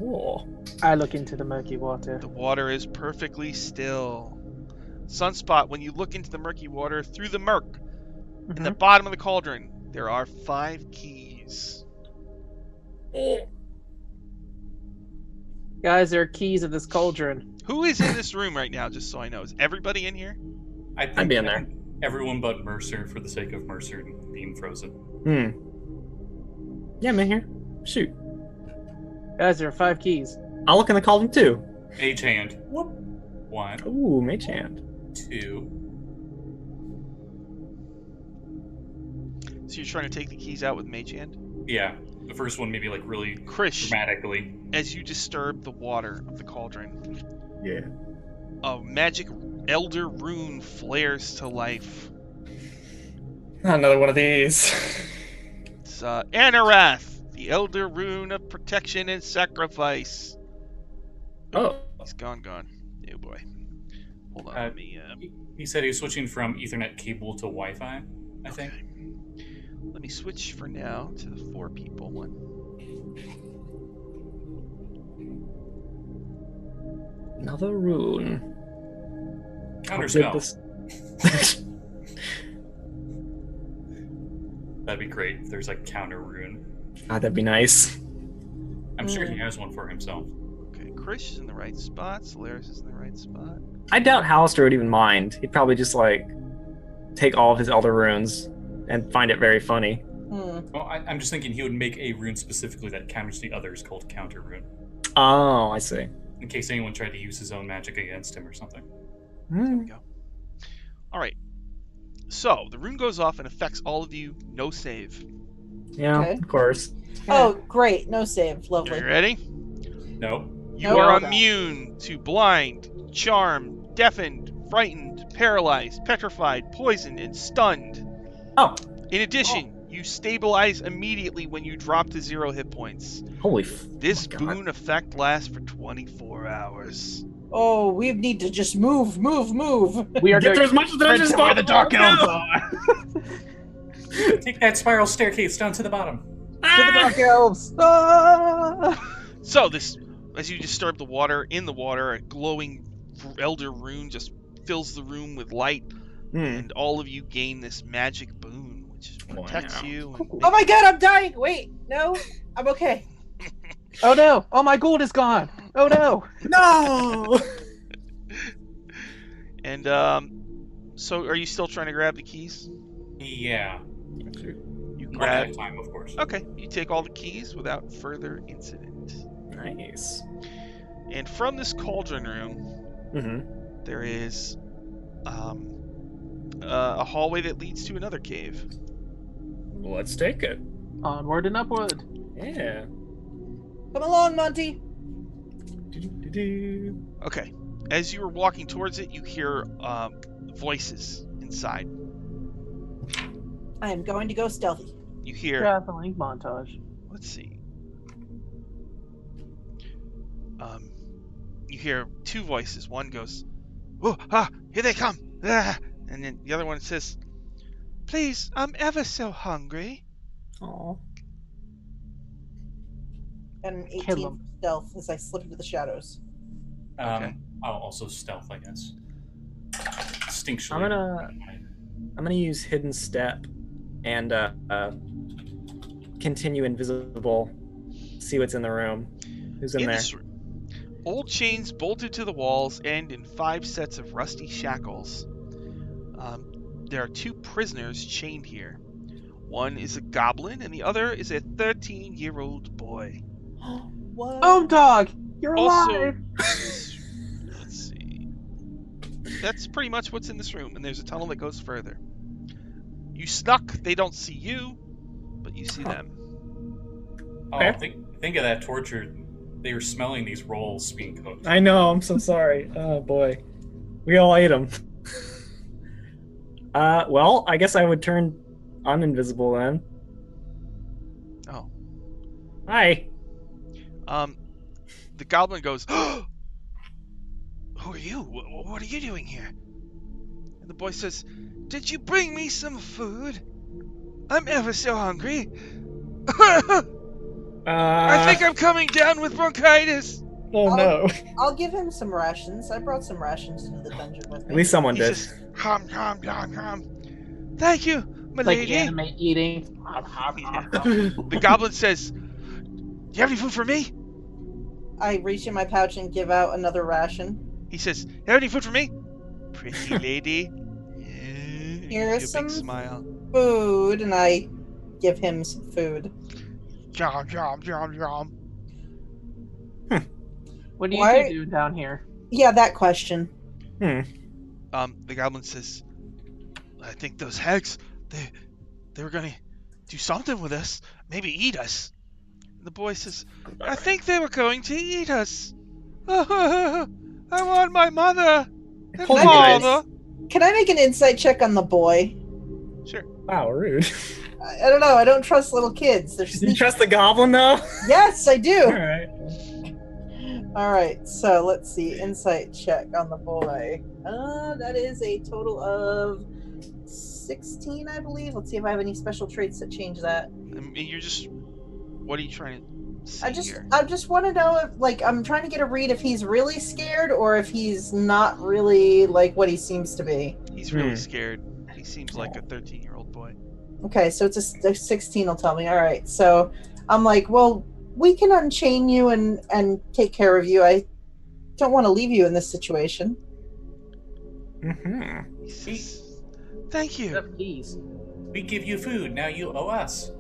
Oh. I look into the murky water. The water is perfectly still. Sunspot, when you look into the murky water through the murk, in the bottom of the cauldron, there are 5 keys. Guys, there are keys in this cauldron. Who is in this room right now, just so I know? Is everybody in here? I'd be in there. Everyone but Mercer, for the sake of Mercer being frozen. Yeah, I'm in here. Shoot. Guys, there are 5 keys. I'll look in the cauldron too. Mage hand. Whoop. 1, Ooh, mage hand. 2. So you're trying to take the keys out with Mage Hand? Yeah, the first one maybe like really Krish, dramatically. as you disturb the water of the cauldron, Yeah. a magic elder rune flares to life. Not another one of these. It's Anarath, the elder rune of protection and sacrifice. Oh. He's gone. Oh boy. Hold on, let me... He said he was switching from Ethernet cable to Wi-Fi, I think. Okay. Let me switch for now to the 4 people one. Another rune. Counterspell. This... That'd be great if there's like counter rune. That'd be nice. I'm sure he has one for himself. Okay, Krish is in the right spot. Solaris is in the right spot. I doubt Hallister would even mind. He'd probably just like take all of his Elder runes and find it very funny. Well, I'm just thinking he would make a rune specifically that counters the others called counter rune. Oh, I see. In case anyone tried to use his own magic against him or something. There we go. Alright. So, the rune goes off and affects all of you. No save. Yeah, Okay. of course. Oh, great. No save. Are Lovely. you ready? No. You No. are No. immune to blind, charmed, deafened, frightened, paralyzed, petrified, poisoned, and stunned. Oh, In addition, you stabilize immediately when you drop to 0 hit points. holy This oh my God. boon effect lasts for 24 hours. Oh, we need to just move. We are Get going through as much of the dungeon Where the dark elves go! are. Take that spiral staircase down to the bottom. to the dark elves. Ah! So this, as you disturb the water, in the water, a glowing elder rune just fills the room with light, and all of you gain this magic boon, which protects Wow. you. And Oh my god, I'm dying. Wait, no, I'm okay. Oh no! Oh, my gold is gone! Oh no! No! And so are you still trying to grab the keys? Yeah. You One grab. at a time, of course. Okay, you take all the keys without further incident. Nice. And from this cauldron room, Mm-hmm. there is a hallway that leads to another cave. Let's take it. Onward and upward. Yeah. Come along, Monty. Do-do-do-do. Okay, as you are walking towards it, you hear voices inside. I am going to go stealthy. You hear, Traveling montage. let's see. You hear 2 voices. One goes, "Oh, here they come!" Ah! And then the other one says, "Please, I'm ever so hungry." Aw. And an 18 Kill for 'em. stealth as I slip into the shadows. Okay. I'll also stealth, I guess. Instinctually. I'm gonna use hidden step and continue invisible. See what's in the room. Who's in there? This room, old chains bolted to the walls end in 5 sets of rusty shackles. There are 2 prisoners chained here. One is a goblin, and the other is a 13-year-old boy. What? Oh, dog! You're Also, alive! let's see. That's pretty much what's in this room, and there's a tunnel that goes further. You snuck, they don't see you, but you see them. Oh, Okay. think of that torture. They were smelling these rolls being cooked. I know. I'm so sorry. Oh boy, we all ate them. Well, I guess I would turn uninvisible then. Oh. Hi. The goblin goes, "Who are you? What are you doing here?" And the boy says, "Did you bring me some food? I'm ever so hungry." I think I'm coming down with bronchitis. Oh no. I'll give him some rations. I brought some rations into the dungeon with me. At least someone He did. says, hum, hum, hum, hum. Thank you, my Like lady. anime eating. Yeah. The goblin says, do you have any food for me? I reach in my pouch and give out another ration. He says, you have any food for me? Pretty lady. Here's a some big smile. food, and I give him some food. Yum, yum, yum, yum. What do Why- you do down here? Yeah, that question. The goblin says, I think those hags, they were gonna do something with us. Maybe eat us. The boy says, I think they were going to eat us. I want my mother and Hold on, father. Can I make an insight check on the boy? Sure. Wow, rude. I don't know. I don't trust little kids. They're Do you sneaky. trust the goblin though? Yes, I do. Alright. All right, so let's see. Insight check on the boy. That is a total of 16, I believe. Let's see if I have any special traits that change that. You're just, what are you trying to say here? I just want to know if, like, I'm trying to get a read if he's really scared or if he's not really like what he seems to be. He's really scared. He seems like a 13-year-old boy. Okay, so it's a 16 will tell me. All right, so I'm like, well, we can unchain you and take care of you. I don't want to leave you in this situation. He says, thank you. Please. We give you food, now you owe us.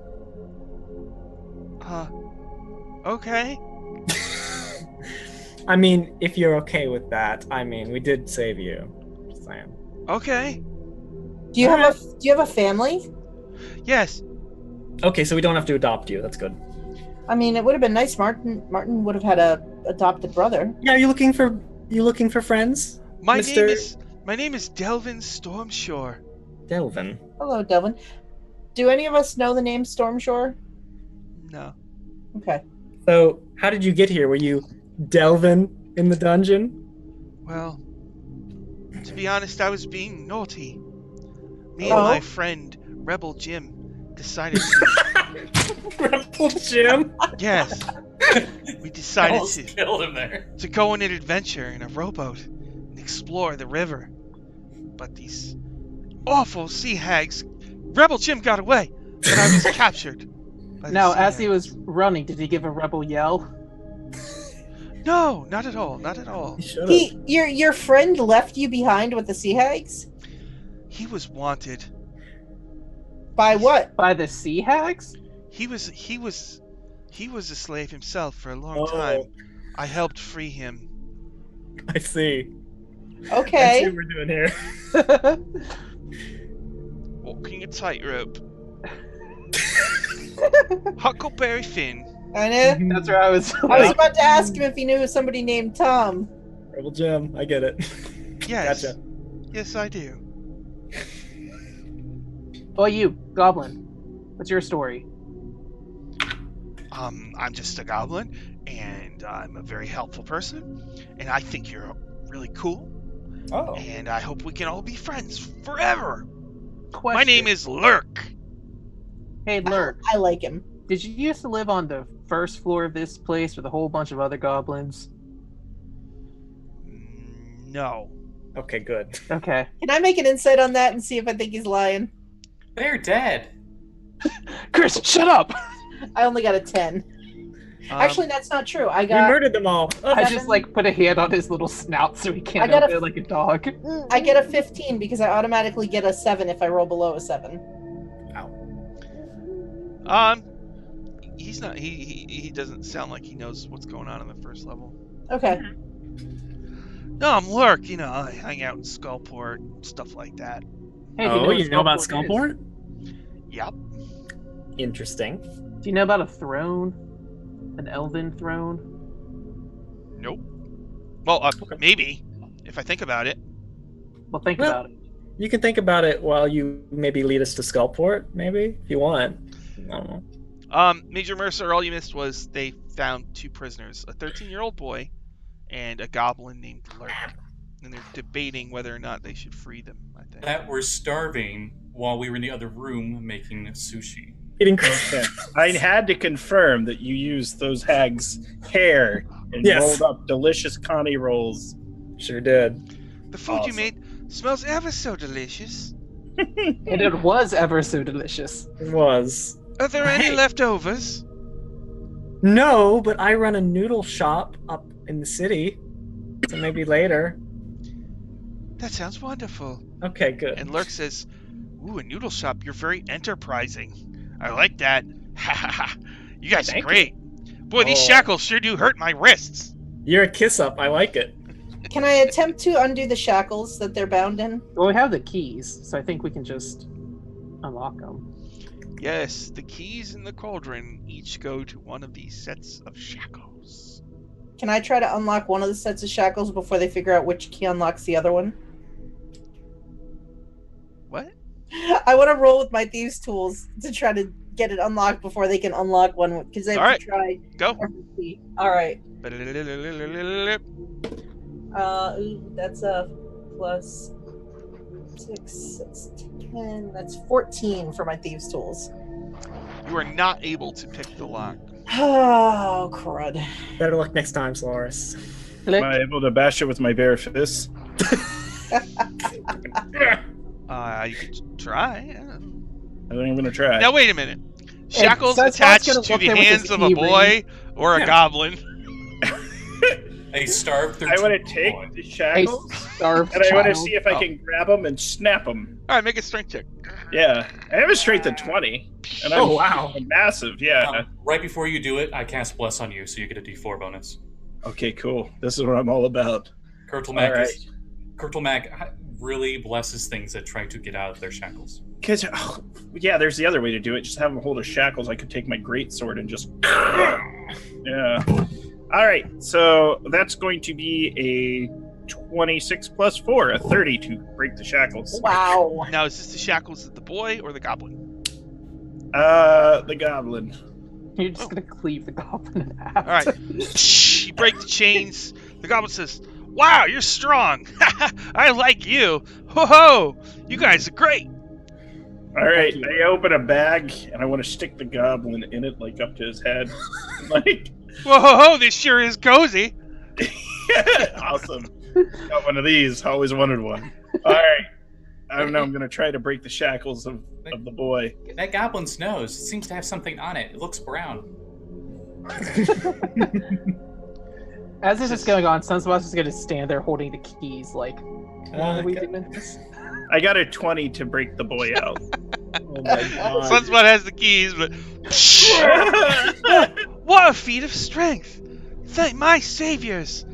Okay. I mean, if you're okay with that, I mean, we did save you. Just saying. Okay. Do you have a family? Yes. Okay, so we don't have to adopt you. That's good. I mean, it would have been nice. Martin would have had a adopted brother. Yeah, you looking for friends? My Mr. name is Delvin Stormshore. Delvin. Hello, Delvin. Do any of us know the name Stormshore? No. Okay. So, how did you get here? Were you Delvin in the dungeon? Well, to be honest, I was being naughty. Me Oh. and my friend Rebel Jim decided to. Rebel Jim? Yes. We decided Almost killed him there. to go on an adventure in a rowboat and explore the river. But these awful sea hags, Rebel Jim got away, but I was captured. By the Now, sea as he hags. was running, did he give a rebel yell? No, not at all, not at all. Your friend left you behind with the sea hags? He was wanted. By what? By the sea hags? He was a slave himself for a long Oh. time. I helped free him. I see. I see Okay. what we're doing here. Walking a tightrope. Huckleberry Finn. I know. That's where I was. I was about to ask him if he knew somebody named Tom. Rebel Jim, I get it. Yes. Gotcha. Yes, I do. Oh, you, Goblin. What's your story? I'm just a goblin, and I'm a very helpful person, and I think you're really cool, Oh. and I hope we can all be friends forever. Question. My name is Lurk. Hey, Lurk. I like him. Did you used to live on the first floor of this place with a whole bunch of other goblins? No. Okay, good. Okay. Can I make an insight on that and see if I think he's lying? They're dead. Chris, shut up! I only got a 10. Actually, that's not true. I We got murdered them all. Oh, I just like put a hand on his little snout so he can't I got open a- it like a dog. I get a 15 because I automatically get a 7 if I roll below a 7. He's not. He doesn't sound like he knows what's going on in the first level. Okay. No, I'm Lurk. You know, I hang out in Skullport, stuff like that. Hey, oh, what you know about Skullport is? Skullport? Yep. Interesting. Do you know about a throne? An elven throne? Nope. Well, Okay. maybe if I think about it. Well, think Well- about it. You can think about it while you maybe lead us to Skullport, maybe, if you want. I don't know. Major Mercer, all you missed was they found two prisoners, a 13-year-old boy and a goblin named Lurk. And they're debating whether or not they should free them, I think. That were starving while we were in the other room making sushi. Eating Okay. I had to confirm that you used those hags' hair and Yes. rolled up delicious Connie rolls. Sure did. The food you Awesome. made smells ever so delicious. And it was ever so delicious. It was. Are there any Hey. leftovers? No, but I run a noodle shop up in the city. So maybe later. That sounds wonderful. Okay, good. And Lurk says, "Ooh, a noodle shop. You're very enterprising. I like that. Ha ha ha. You guys Thank are great. Boy, these Oh. shackles sure do hurt my wrists." You're a kiss up. I like it. Can I attempt to undo the shackles that they're bound in? Well, we have the keys, so I think we can just unlock them. Yes, the keys in the cauldron each go to one of these sets of shackles. Can I try to unlock one of the sets of shackles before they figure out which key unlocks the other one? What? I want to roll with my thieves' tools to try to get it unlocked before they can unlock one, because they have All right. to try Go. every key. All right. Ooh, that's a plus 6, that's 10, that's 14 for my thieves' tools. You are not able to pick the lock. Oh, crud. Better luck next time, Solaris. Am I able to bash it with my bare fist? You could try. I think I'm gonna try. Now wait a minute. Shackles Sunspot's attached gonna to look the there with his hands of a e-ring. boy or a Yeah. goblin. A starved I want 13 to take boy. the A shackles starved and I want to child. see if I Oh. can grab them and snap them. All right, make a strength check. Yeah, I have a strength of 20, and I'm Oh, wow. massive. Yeah. Right before you do it, I cast Bless on you, so you get a D4 bonus. Okay, cool. This is what I'm all about. Kurtlemak really blesses things that try to get out of their shackles. Because, yeah, there's the other way to do it. Just have them hold the shackles. I could take my greatsword and just. Yeah. All right, so that's going to be a 26 plus 4, a 30 to break the shackles. Wow. Now, is this the shackles of the boy or the goblin? The goblin. You're just gonna cleave the goblin in half. All right. You break the chains. The goblin says, "Wow, you're strong. I like you. Ho ho! You guys are great." All right, I open a bag and I want to stick the goblin in it, like up to his head. Like, Whoa ho ho! This sure is cozy. awesome. Got one of these. Always wanted one. All right. I don't know. I'm gonna try to break the shackles of the boy. That goblin's nose seems to have something on it. It looks brown. As this is going on, Sunspot's just gonna stand there holding the keys, like, what are we Okay. doing this? I got a 20 to break the boy out. Oh my god. Sunspot has the keys, but what a feat of strength! Thank my saviors.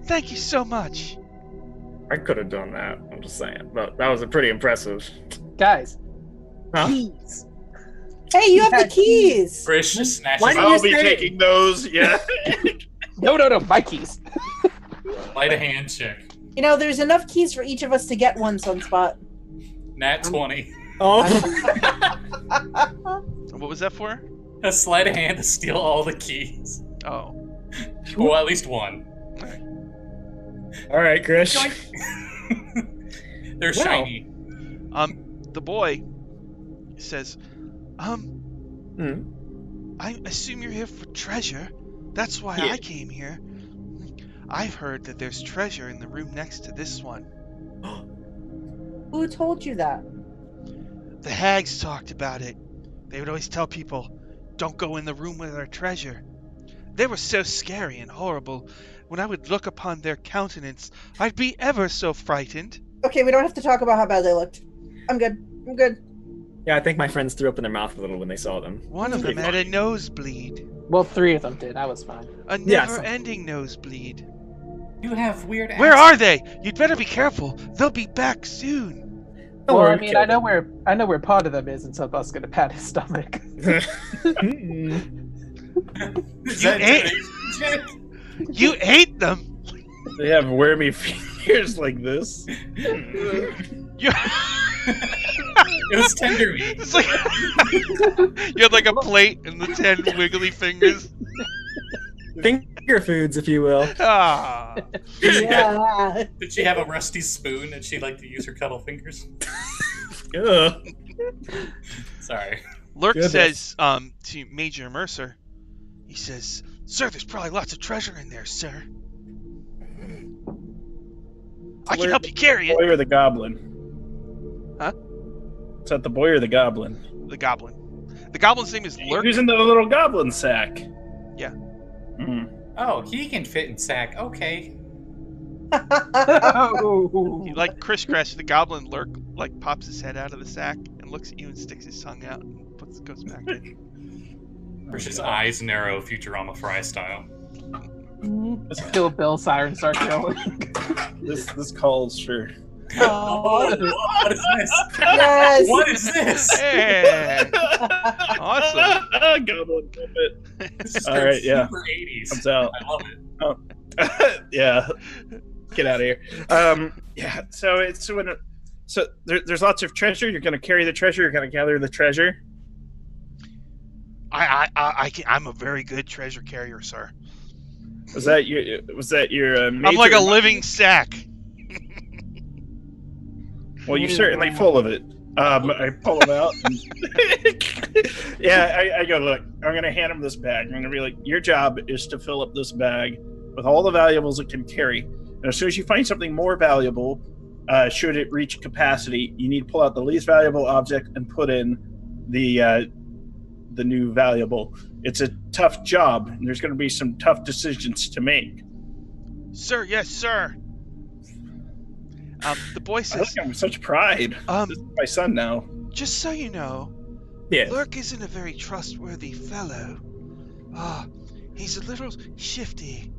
Thank you so much. I could have done that. I'm just saying. But that was a pretty impressive. Guys, Huh? keys. Hey, you have the keys. Chris just snatches Why do you I'll be say- taking those. Yeah. No, my keys. light a hand check. You know, there's enough keys for each of us to get one, Sunspot. Nat 20. Oh. What was that for? A sleight of hand to steal all the keys. Oh. Well, at least one. All right, Grish. They're Wow. shiny. The boy says, Hmm. I assume you're here for treasure. That's why Yeah. I came here. I've heard that there's treasure in the room next to this one. Who told you that? The hags talked about it. They would always tell people, don't go in the room with our treasure. They were so scary and horrible. When I would look upon their countenance, I'd be ever so frightened. Okay, we don't have to talk about how bad they looked. I'm good. I'm good. Yeah, I think my friends threw up in their mouth a little when they saw them. One of them had a nosebleed. Well, 3 of them did. I was fine. A Yeah, never-ending nosebleed. You have weird Where accents. are they? You'd better be careful. They'll be back soon. Don't Well, worry, I mean, kill I know where part of them is, and Sunspot's gonna pat his stomach. them. Is You that ate- intimidation check? You ate them. They have wormy fingers like this. You It was tender meat. It's like you had like a plate and the 10 wiggly fingers. Finger foods, if you will. Ah. Yeah. Did she have a rusty spoon that she liked to use her cuddle fingers? Ugh. Sorry. Lurk Goodness. says to Major Mercer, he says, "Sir, there's probably lots of treasure in there, sir. I can help you carry The boy it." or the goblin? Huh? Is that the boy or the goblin? The goblin. The goblin's name is Lurk. Who's in the little goblin sack? Yeah. Hmm. Oh, he can fit in sack. Okay. Like Chris Crash, the goblin Lurk like pops his head out of the sack and looks at you and sticks his tongue out and goes back in. His eyes narrow Futurama Fry style. Kill Bill, sirens start going. This calls for. Oh, What is this? yes. What is this? Hey! Awesome. Goblin puppet This is All right, yeah. super 80s. comes out. I love it. Yeah, get out of here. Yeah. So it's when. There's lots of treasure. You're going to carry the treasure. You're going to gather the treasure. I'm a very good treasure carrier, sir. Was that your? I'm like a living sack. Well, you're certainly full of it. I pull them out. Yeah, I go, look, I'm going to hand him this bag. I'm going to be like, your job is to fill up this bag with all the valuables it can carry. And as soon as you find something more valuable, should it reach capacity, you need to pull out the least valuable object and put in the new valuable. It's a tough job, and there's going to be some tough decisions to make. Sir, yes, sir. The boy I says, look at him with such pride. This is my son now. "Just so you know, Yeah. Lurk isn't a very trustworthy fellow. He's a little shifty."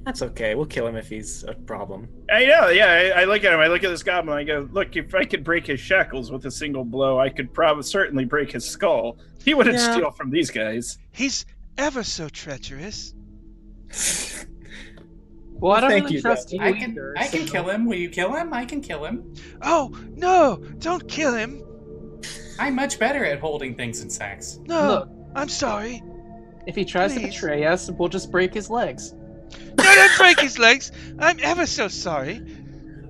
That's okay. We'll kill him if he's a problem. I know, yeah. I look at him. I look at this goblin. I go, look, if I could break his shackles with a single blow, I could certainly break his skull. He wouldn't Yeah. steal from these guys. He's ever so treacherous. Well, I don't Thank really you, trust you I can either, kill so- him. Will you kill him? I can kill him. Oh, no, don't kill him. I'm much better at holding things in sacks. No, Look. I'm sorry. If he tries to Please. betray us, we'll just break his legs. No, don't break his legs. I'm ever so sorry.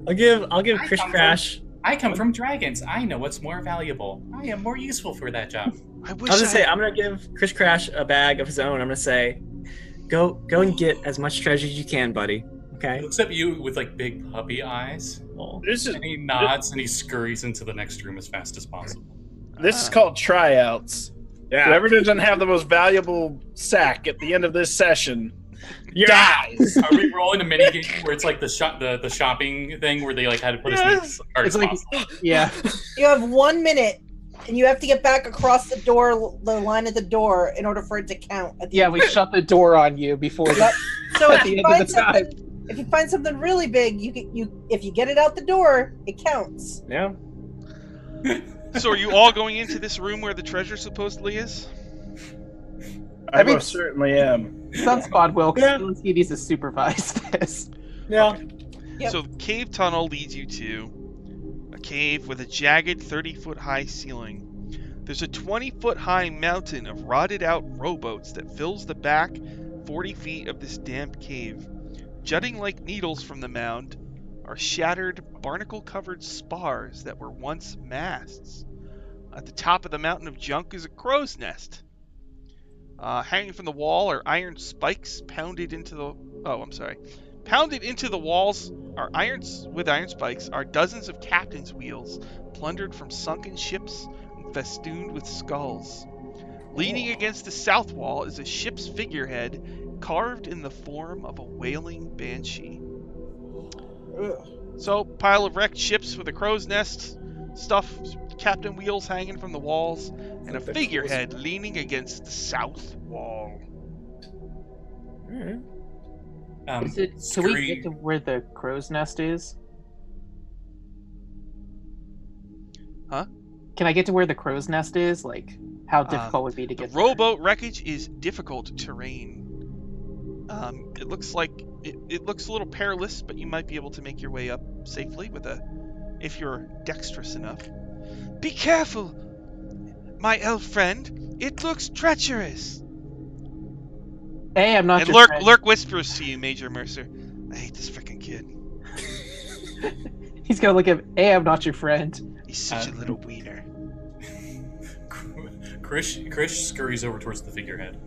I'll give I Chris come Crash. I come from dragons. I know what's more valuable. I am more useful for that job. I wish I'll just say I'm gonna give Chris Crash a bag of his own. I'm gonna say, go and get as much treasure as you can, buddy. He Okay. looks at you with like big puppy eyes, Well, This is and he nods and he scurries into the next room as fast as possible. this is called tryouts. yeah. Whoever doesn't have the most valuable sack at the end of this session dies. Are we rolling a mini game where it's like the shopping thing where they like had to put his name as hard It's as like, possible? yeah. You have 1 minute, and you have to get back across the line at the door in order for it to count. At the Yeah, end. we shut the door on you before the, Yep. So at if the you end of find the time. something, if you find something really big, if you get it out the door, it counts. Yeah. So are you all going into this room where the treasure supposedly is? I mean- most certainly am. Sunspot will, Yeah. because he needs to supervise this. Yeah. Yep. So the cave tunnel leads you to a cave with a jagged 30-foot high ceiling. There's a 20-foot high mountain of rotted out rowboats that fills the back 40 feet of this damp cave. Jutting like needles from the mound are shattered barnacle-covered spars that were once masts. At the top of the mountain of junk is a crow's nest. Hanging from the wall are iron spikes pounded into the... Oh, I'm sorry. Pounded into the walls are iron spikes are dozens of captain's wheels plundered from sunken ships and festooned with skulls. Leaning against the south wall is a ship's figurehead carved in the form of a wailing banshee. Ugh. So, pile of wrecked ships with a crow's nest, stuff, captain wheels hanging from the walls, and a figurehead leaning against the south wall. Alright. Can we Scurry- get to where the crow's nest is? Huh? Can I get to where the crow's nest is? Like, how difficult would it be to The get there? rowboat wreckage is difficult terrain. It looks like it looks a little perilous, but you might be able to make your way up safely if you're dexterous enough. Be careful, my elf friend. It looks treacherous. Hey, I'm not And your friend. Lurk whispers to you, Major Mercer. I hate this freaking kid. He's gonna look at, hey, I'm not your friend. He's such a little wiener. Krish scurries over towards the figurehead.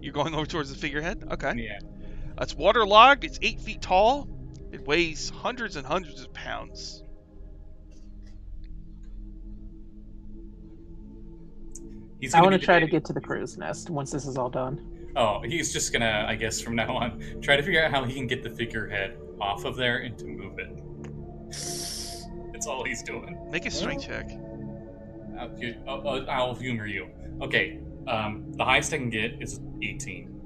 You're going over towards the figurehead? Okay. Yeah. It's waterlogged. It's 8 feet tall. It weighs hundreds and hundreds of pounds. I want to try to get to the crow's nest once this is all done. Oh, he's just gonna, I guess, from now on, try to figure out how he can get the figurehead off of there and to move it. That's all he's doing. Make a strength check. I'll humor you. Okay, the highest I can get is 18.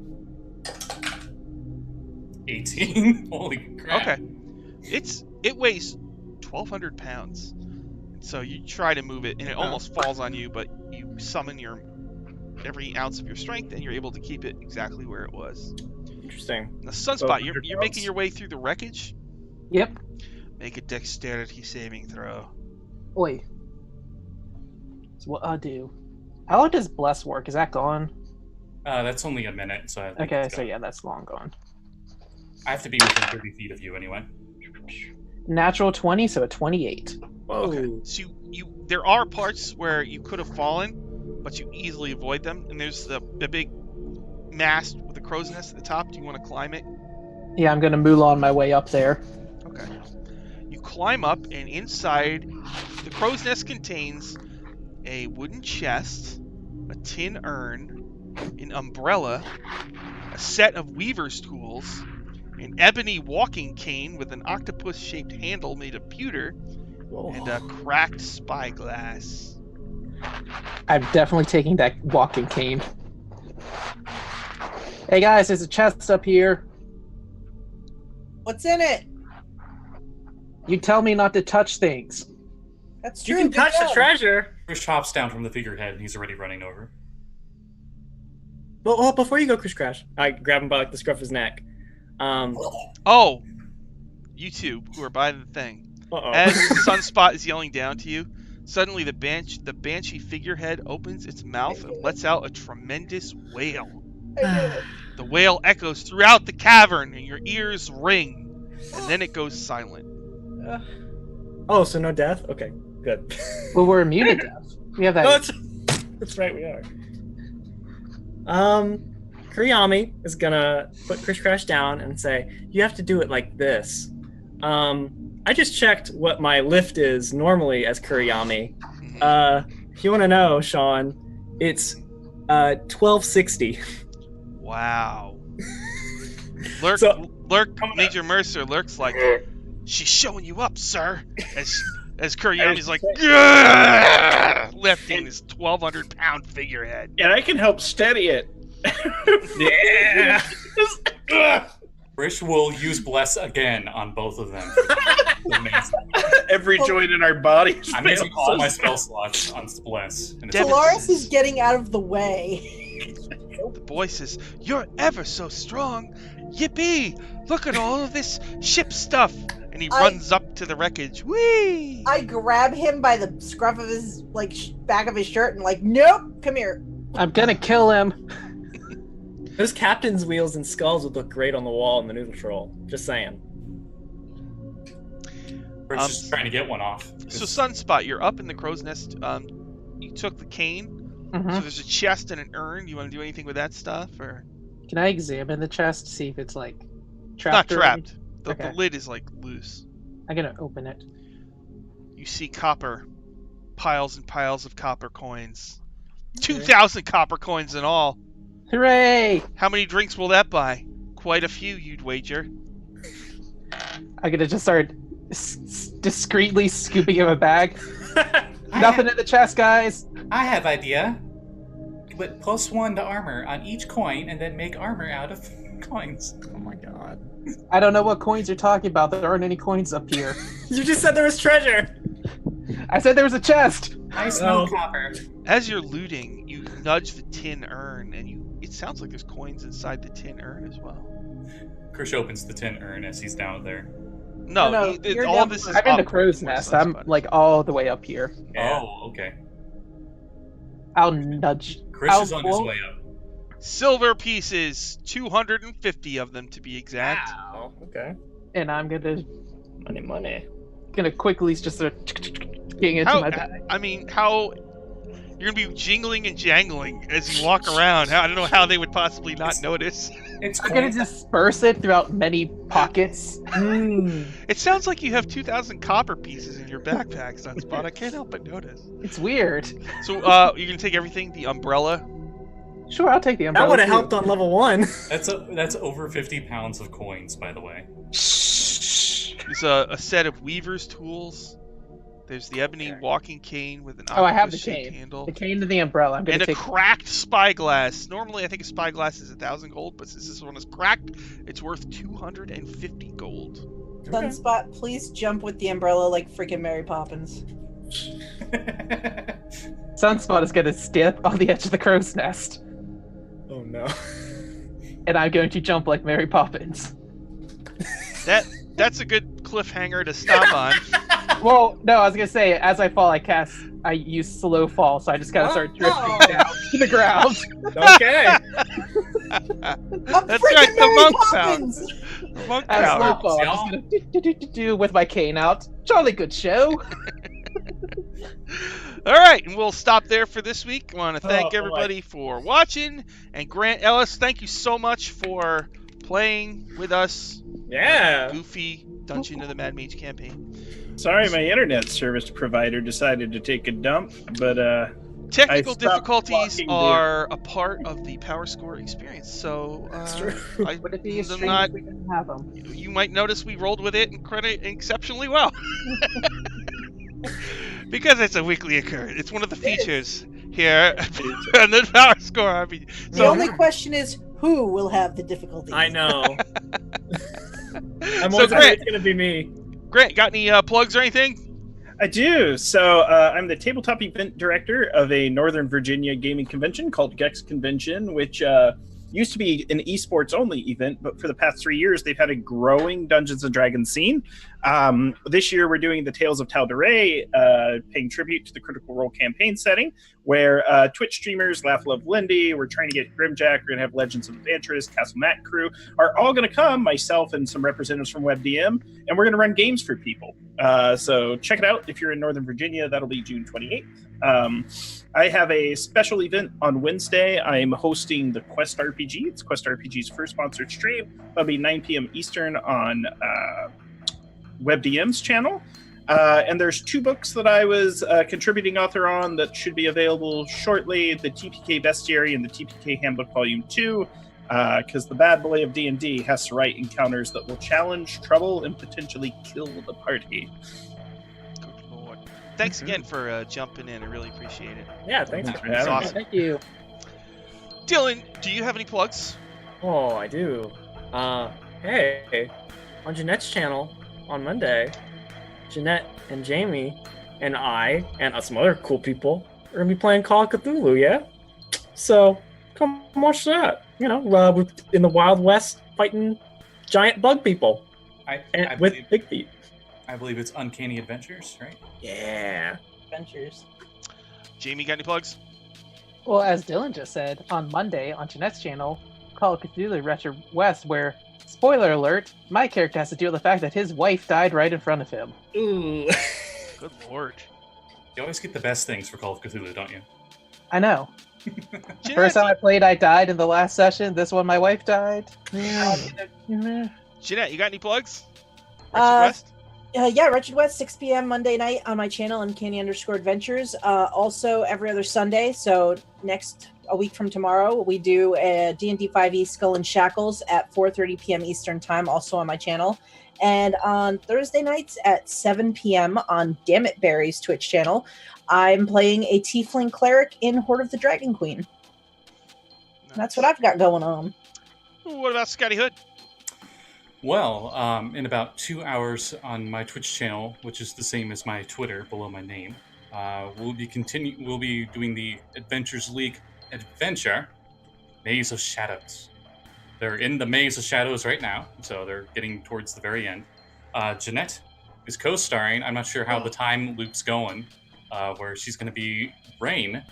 18? Holy crap. Okay. It weighs 1,200 pounds. So you try to move it, and it almost falls on you, but you summon every ounce of your strength, and you're able to keep it exactly where it was. Interesting. Now, Sunspot, you're making your way through the wreckage. Yep. Make a dexterity saving throw. Oi. So what I do? How long does Bless work? Is that gone? That's only a minute, so I think Okay, it's so gone. yeah, that's long gone. I have to be within 30 feet of you anyway. Natural 20, so a 28. Whoa. Okay. So there are parts where you could have fallen, but you easily avoid them. And there's the big mast with the crow's nest at the top. Do you want to climb it? Yeah, I'm gonna Mulan my way up there. Okay. You climb up, and inside, the crow's nest contains a wooden chest, a tin urn, an umbrella, a set of weaver's tools, an ebony walking cane with an octopus-shaped handle made of pewter, and a cracked spyglass. I'm definitely taking that walking cane. Hey guys, there's a chest up here. What's in it? You tell me not to touch things. That's You true. can good touch the job. treasure. Krish hops down from the figurehead, and he's already running over. Well, before you go, Chris Crash, I grab him by like the scruff of his neck. Oh! You two who are by the thing. Uh-oh. As Sunspot is yelling down to you, suddenly the banshee figurehead opens its mouth and lets out a tremendous wail. I did it. The wail echoes throughout the cavern, and your ears ring, and then it goes silent. Oh, so no death? Okay, good. Well, we're immune to death. We have that. Oh, that's right, we are. Kuriyami is gonna put Chris Crash down and say, you have to do it like this. I just checked what my lift is normally as Kuriyami. If you want to know, Sean, it's 1260. Wow. Major Mercer lurks like, she's showing you up, sir. As Kuriyami's like, lifting this 1,200-pound figurehead. And I can help steady it. Yeah. Krish will use Bless again on both of them. Amazing. Every joint in our body. I'm using all my spell slots on Bless. And it's Solaris is getting out of the way. The boy says, "You're ever so strong. Yippee! Look at all of this ship stuff." And he runs up to the wreckage. Whee! I grab him by the scruff of his back of his shirt and nope, come here. I'm gonna kill him. Those captain's wheels and skulls would look great on the wall in the noodle troll. Just saying. Krish is trying to get one off. So Sunspot, you're up in the crow's nest. You took the cane. So there's a chest and an urn. You want to do anything with that stuff, or? Can I examine the chest, see if it's like It's not trapped? or trapped. anything? The Okay. lid is like loose. I'm gonna open it. You see copper, piles and piles of copper coins. 2,000 copper coins in all. Hooray! How many drinks will that buy? Quite a few, you'd wager. I'm gonna just start discreetly scooping him a bag. Nothing in the chest, guys. I have idea. Put +1 to armor on each coin and then make armor out of coins. Oh my god. I don't know what coins you're talking about. There aren't any coins up here. You just said there was treasure! I said there was a chest. I smell copper. As you're looting, you nudge the tin urn, and it sounds like there's coins inside the tin urn as well. Krish opens the tin urn as he's down there. No, No, you're all down this is below. I'm in the up crow's towards nest. I'm Sunspot. like all the way up here. Oh, okay. I'll nudge. Krish is on his way up. Silver pieces, 250 of them to be exact. Wow. Okay. And I'm gonna Money. quickly just start getting into my bag. I mean, how You're gonna be jingling and jangling as you walk around. I don't know how they would possibly not notice. It's I'm gonna coins. disperse it throughout many pockets. It sounds like you have 2,000 copper pieces in your backpack, Sunspot. I can't help but notice. It's weird. So, you're gonna take everything? The umbrella? Sure, I'll take the umbrella. That would have too. helped on level 1. That's over 50 pounds of coins, by the way. There's a set of weaver's tools. There's the ebony Okay. walking cane with an Oh, I have the octopus-shaped cane. handle. The cane to the umbrella. I'm gonna And a take. cracked spyglass. Normally, I think a spyglass is 1,000 gold, but since this one is cracked, it's worth 250 gold. Sunspot, please jump with the umbrella like freaking Mary Poppins. Sunspot is gonna step on the edge of the crow's nest, Oh no. and I'm going to jump like Mary Poppins. That's a good cliffhanger to stop on. Well, no, I was gonna say as I fall, I use slow fall, so I just kind of start drifting down to the ground. Okay. I'm That's freaking right, the Mary monk Poppins! The monk As power. slow fall, I'm just gonna do with my cane out. Jolly good show. All right, and we'll stop there for this week. I want to thank Oh, boy. everybody for watching. And Grant Ellis, thank you so much for playing with us. Yeah. Goofy Dungeon of the Mad Mage campaign. Sorry, my internet service provider decided to take a dump, but Technical I stopped difficulties walking are a part of the Power Score experience, so That's true. Would it be a I'm stream not- if we didn't have them? you might notice we rolled with it and credit exceptionally well. Because it's a weekly occurrence. It's one of the features here on the Power Score RPG. The So, only question is, who will have the difficulties? I know. I'm So always afraid Grant- it's gonna be me. Grant, got any plugs or anything? I do. So I'm the tabletop event director of a Northern Virginia gaming convention called Gex Convention, which used to be an esports only event, but for the past 3 years, they've had a growing Dungeons and Dragons scene. This year, we're doing the Tales of Tal'Darai, paying tribute to the Critical Role campaign setting, where Twitch streamers, Laugh Love Lindy, we're trying to get Grimjack, we're going to have Legends of Adventurous, Castle Mac crew, are all going to come, myself and some representatives from WebDM, and we're going to run games for people. So check it out if you're in Northern Virginia. That'll be June 28th. I have a special event on Wednesday. I'm hosting the Quest RPG. It's Quest RPG's first sponsored stream. That'll be 9 p.m. Eastern on WebDM's channel. And there's 2 books that I was contributing author on that should be available shortly: the TPK Bestiary and the TPK Handbook Volume 2, because the bad boy of D&D has to write encounters that will challenge, trouble, and potentially kill the party. Good Lord. Thanks again for jumping in. I really appreciate it. Yeah, thanks Thanks for for It's having me. awesome. Thank you. Dylan, do you have any plugs? Oh, I do. Hey, on Jeanette's channel on Monday, Jeanette and Jamie and I and some other cool people are gonna be playing Call of Cthulhu. Yeah, so come watch that. You know, we're in the Wild West fighting giant bug people I with believe, big feet. I believe it's Uncanny Adventures, right? Yeah. Adventures. Jamie, got any plugs? Well, as Dylan just said, on Monday on Jeanette's channel, Call of Cthulhu Retro West, where, spoiler alert, my character has to deal with the fact that his wife died right in front of him. Ooh. Good Lord. You always get the best things for Call of Cthulhu, don't you? I know. Jeanette, First time I played, I died in the last session. This one, my wife died. Jeanette, you got any plugs? Uh, West? Yeah, Wretched West, 6 p.m. Monday night on my channel, Uncanny_Adventures. Also, every other Sunday. So a week from tomorrow, we do a D&D 5e Skull and Shackles at 4:30 p.m. Eastern Time, also on my channel. And on Thursday nights at 7 p.m. on Dammit Berry's Twitch channel, I'm playing a Tiefling Cleric in Horde of the Dragon Queen. That's what I've got going on. What about Scotty Hood? Well, in about 2 hours on my Twitch channel, which is the same as my Twitter below my name, we'll be doing the Adventures League adventure, Maze of Shadows. They're in the Maze of Shadows right now, so they're getting towards the very end. Jeanette is co-starring. I'm not sure how the time loop's going, where she's going to be Rain,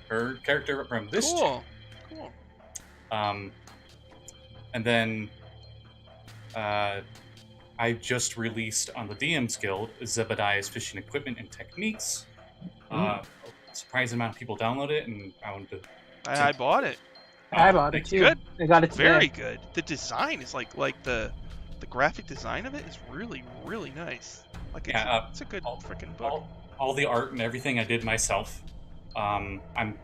her character from this. Cool. And then I just released on the DM's Guild Zebediah's Fishing Equipment and Techniques. surprising amount of people download it, and I wanted to. I bought it. I bought it thanks. too. Good. I got it today. Very good. The design is like the graphic design of it is really nice. Like it's a good freaking book. All the art and everything I did myself. I'm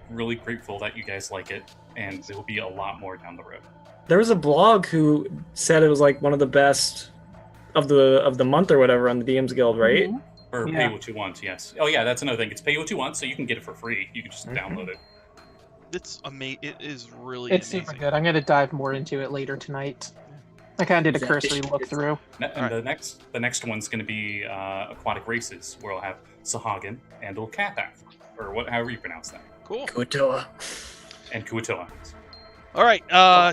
really grateful that you guys like it, and there will be a lot more down the road. There was a blog who said it was like one of the best of the month or whatever on the DMs Guild, right? Mhm. Or Yeah. pay what you want, yes. Oh yeah, that's another thing. It's pay what you want, so you can get it for free. You can just download it. It's amazing. It is really It's amazing. super good. I'm going to dive more into it later tonight. I kind of did a Exactly. cursory look through. And the next one's going to be aquatic races, where I'll have Sahagin and Ulkapath, or however you pronounce that, Cool. Kuatoa. and Kuatoa. All right.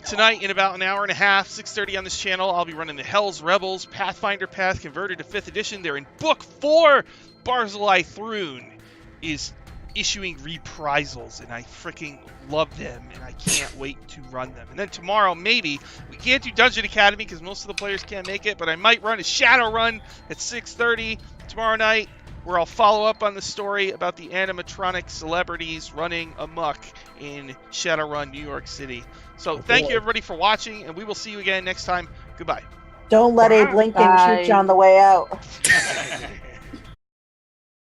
Tonight, in about an hour and a half, 6:30 on this channel, I'll be running the Hell's Rebels Pathfinder Path converted to 5th edition. They're in Book 4. Barzillai Thrune is issuing reprisals, and I freaking love them, and I can't wait to run them. And then tomorrow, maybe, we can't do Dungeon Academy because most of the players can't make it, but I might run a Shadow Run at 6:30 tomorrow night, where I'll follow up on the story about the animatronic celebrities running amok in Shadowrun, New York City. So thank you, everybody, for watching, and we will see you again next time. Goodbye. Don't let Abe Lincoln Bye. shoot you on the way out.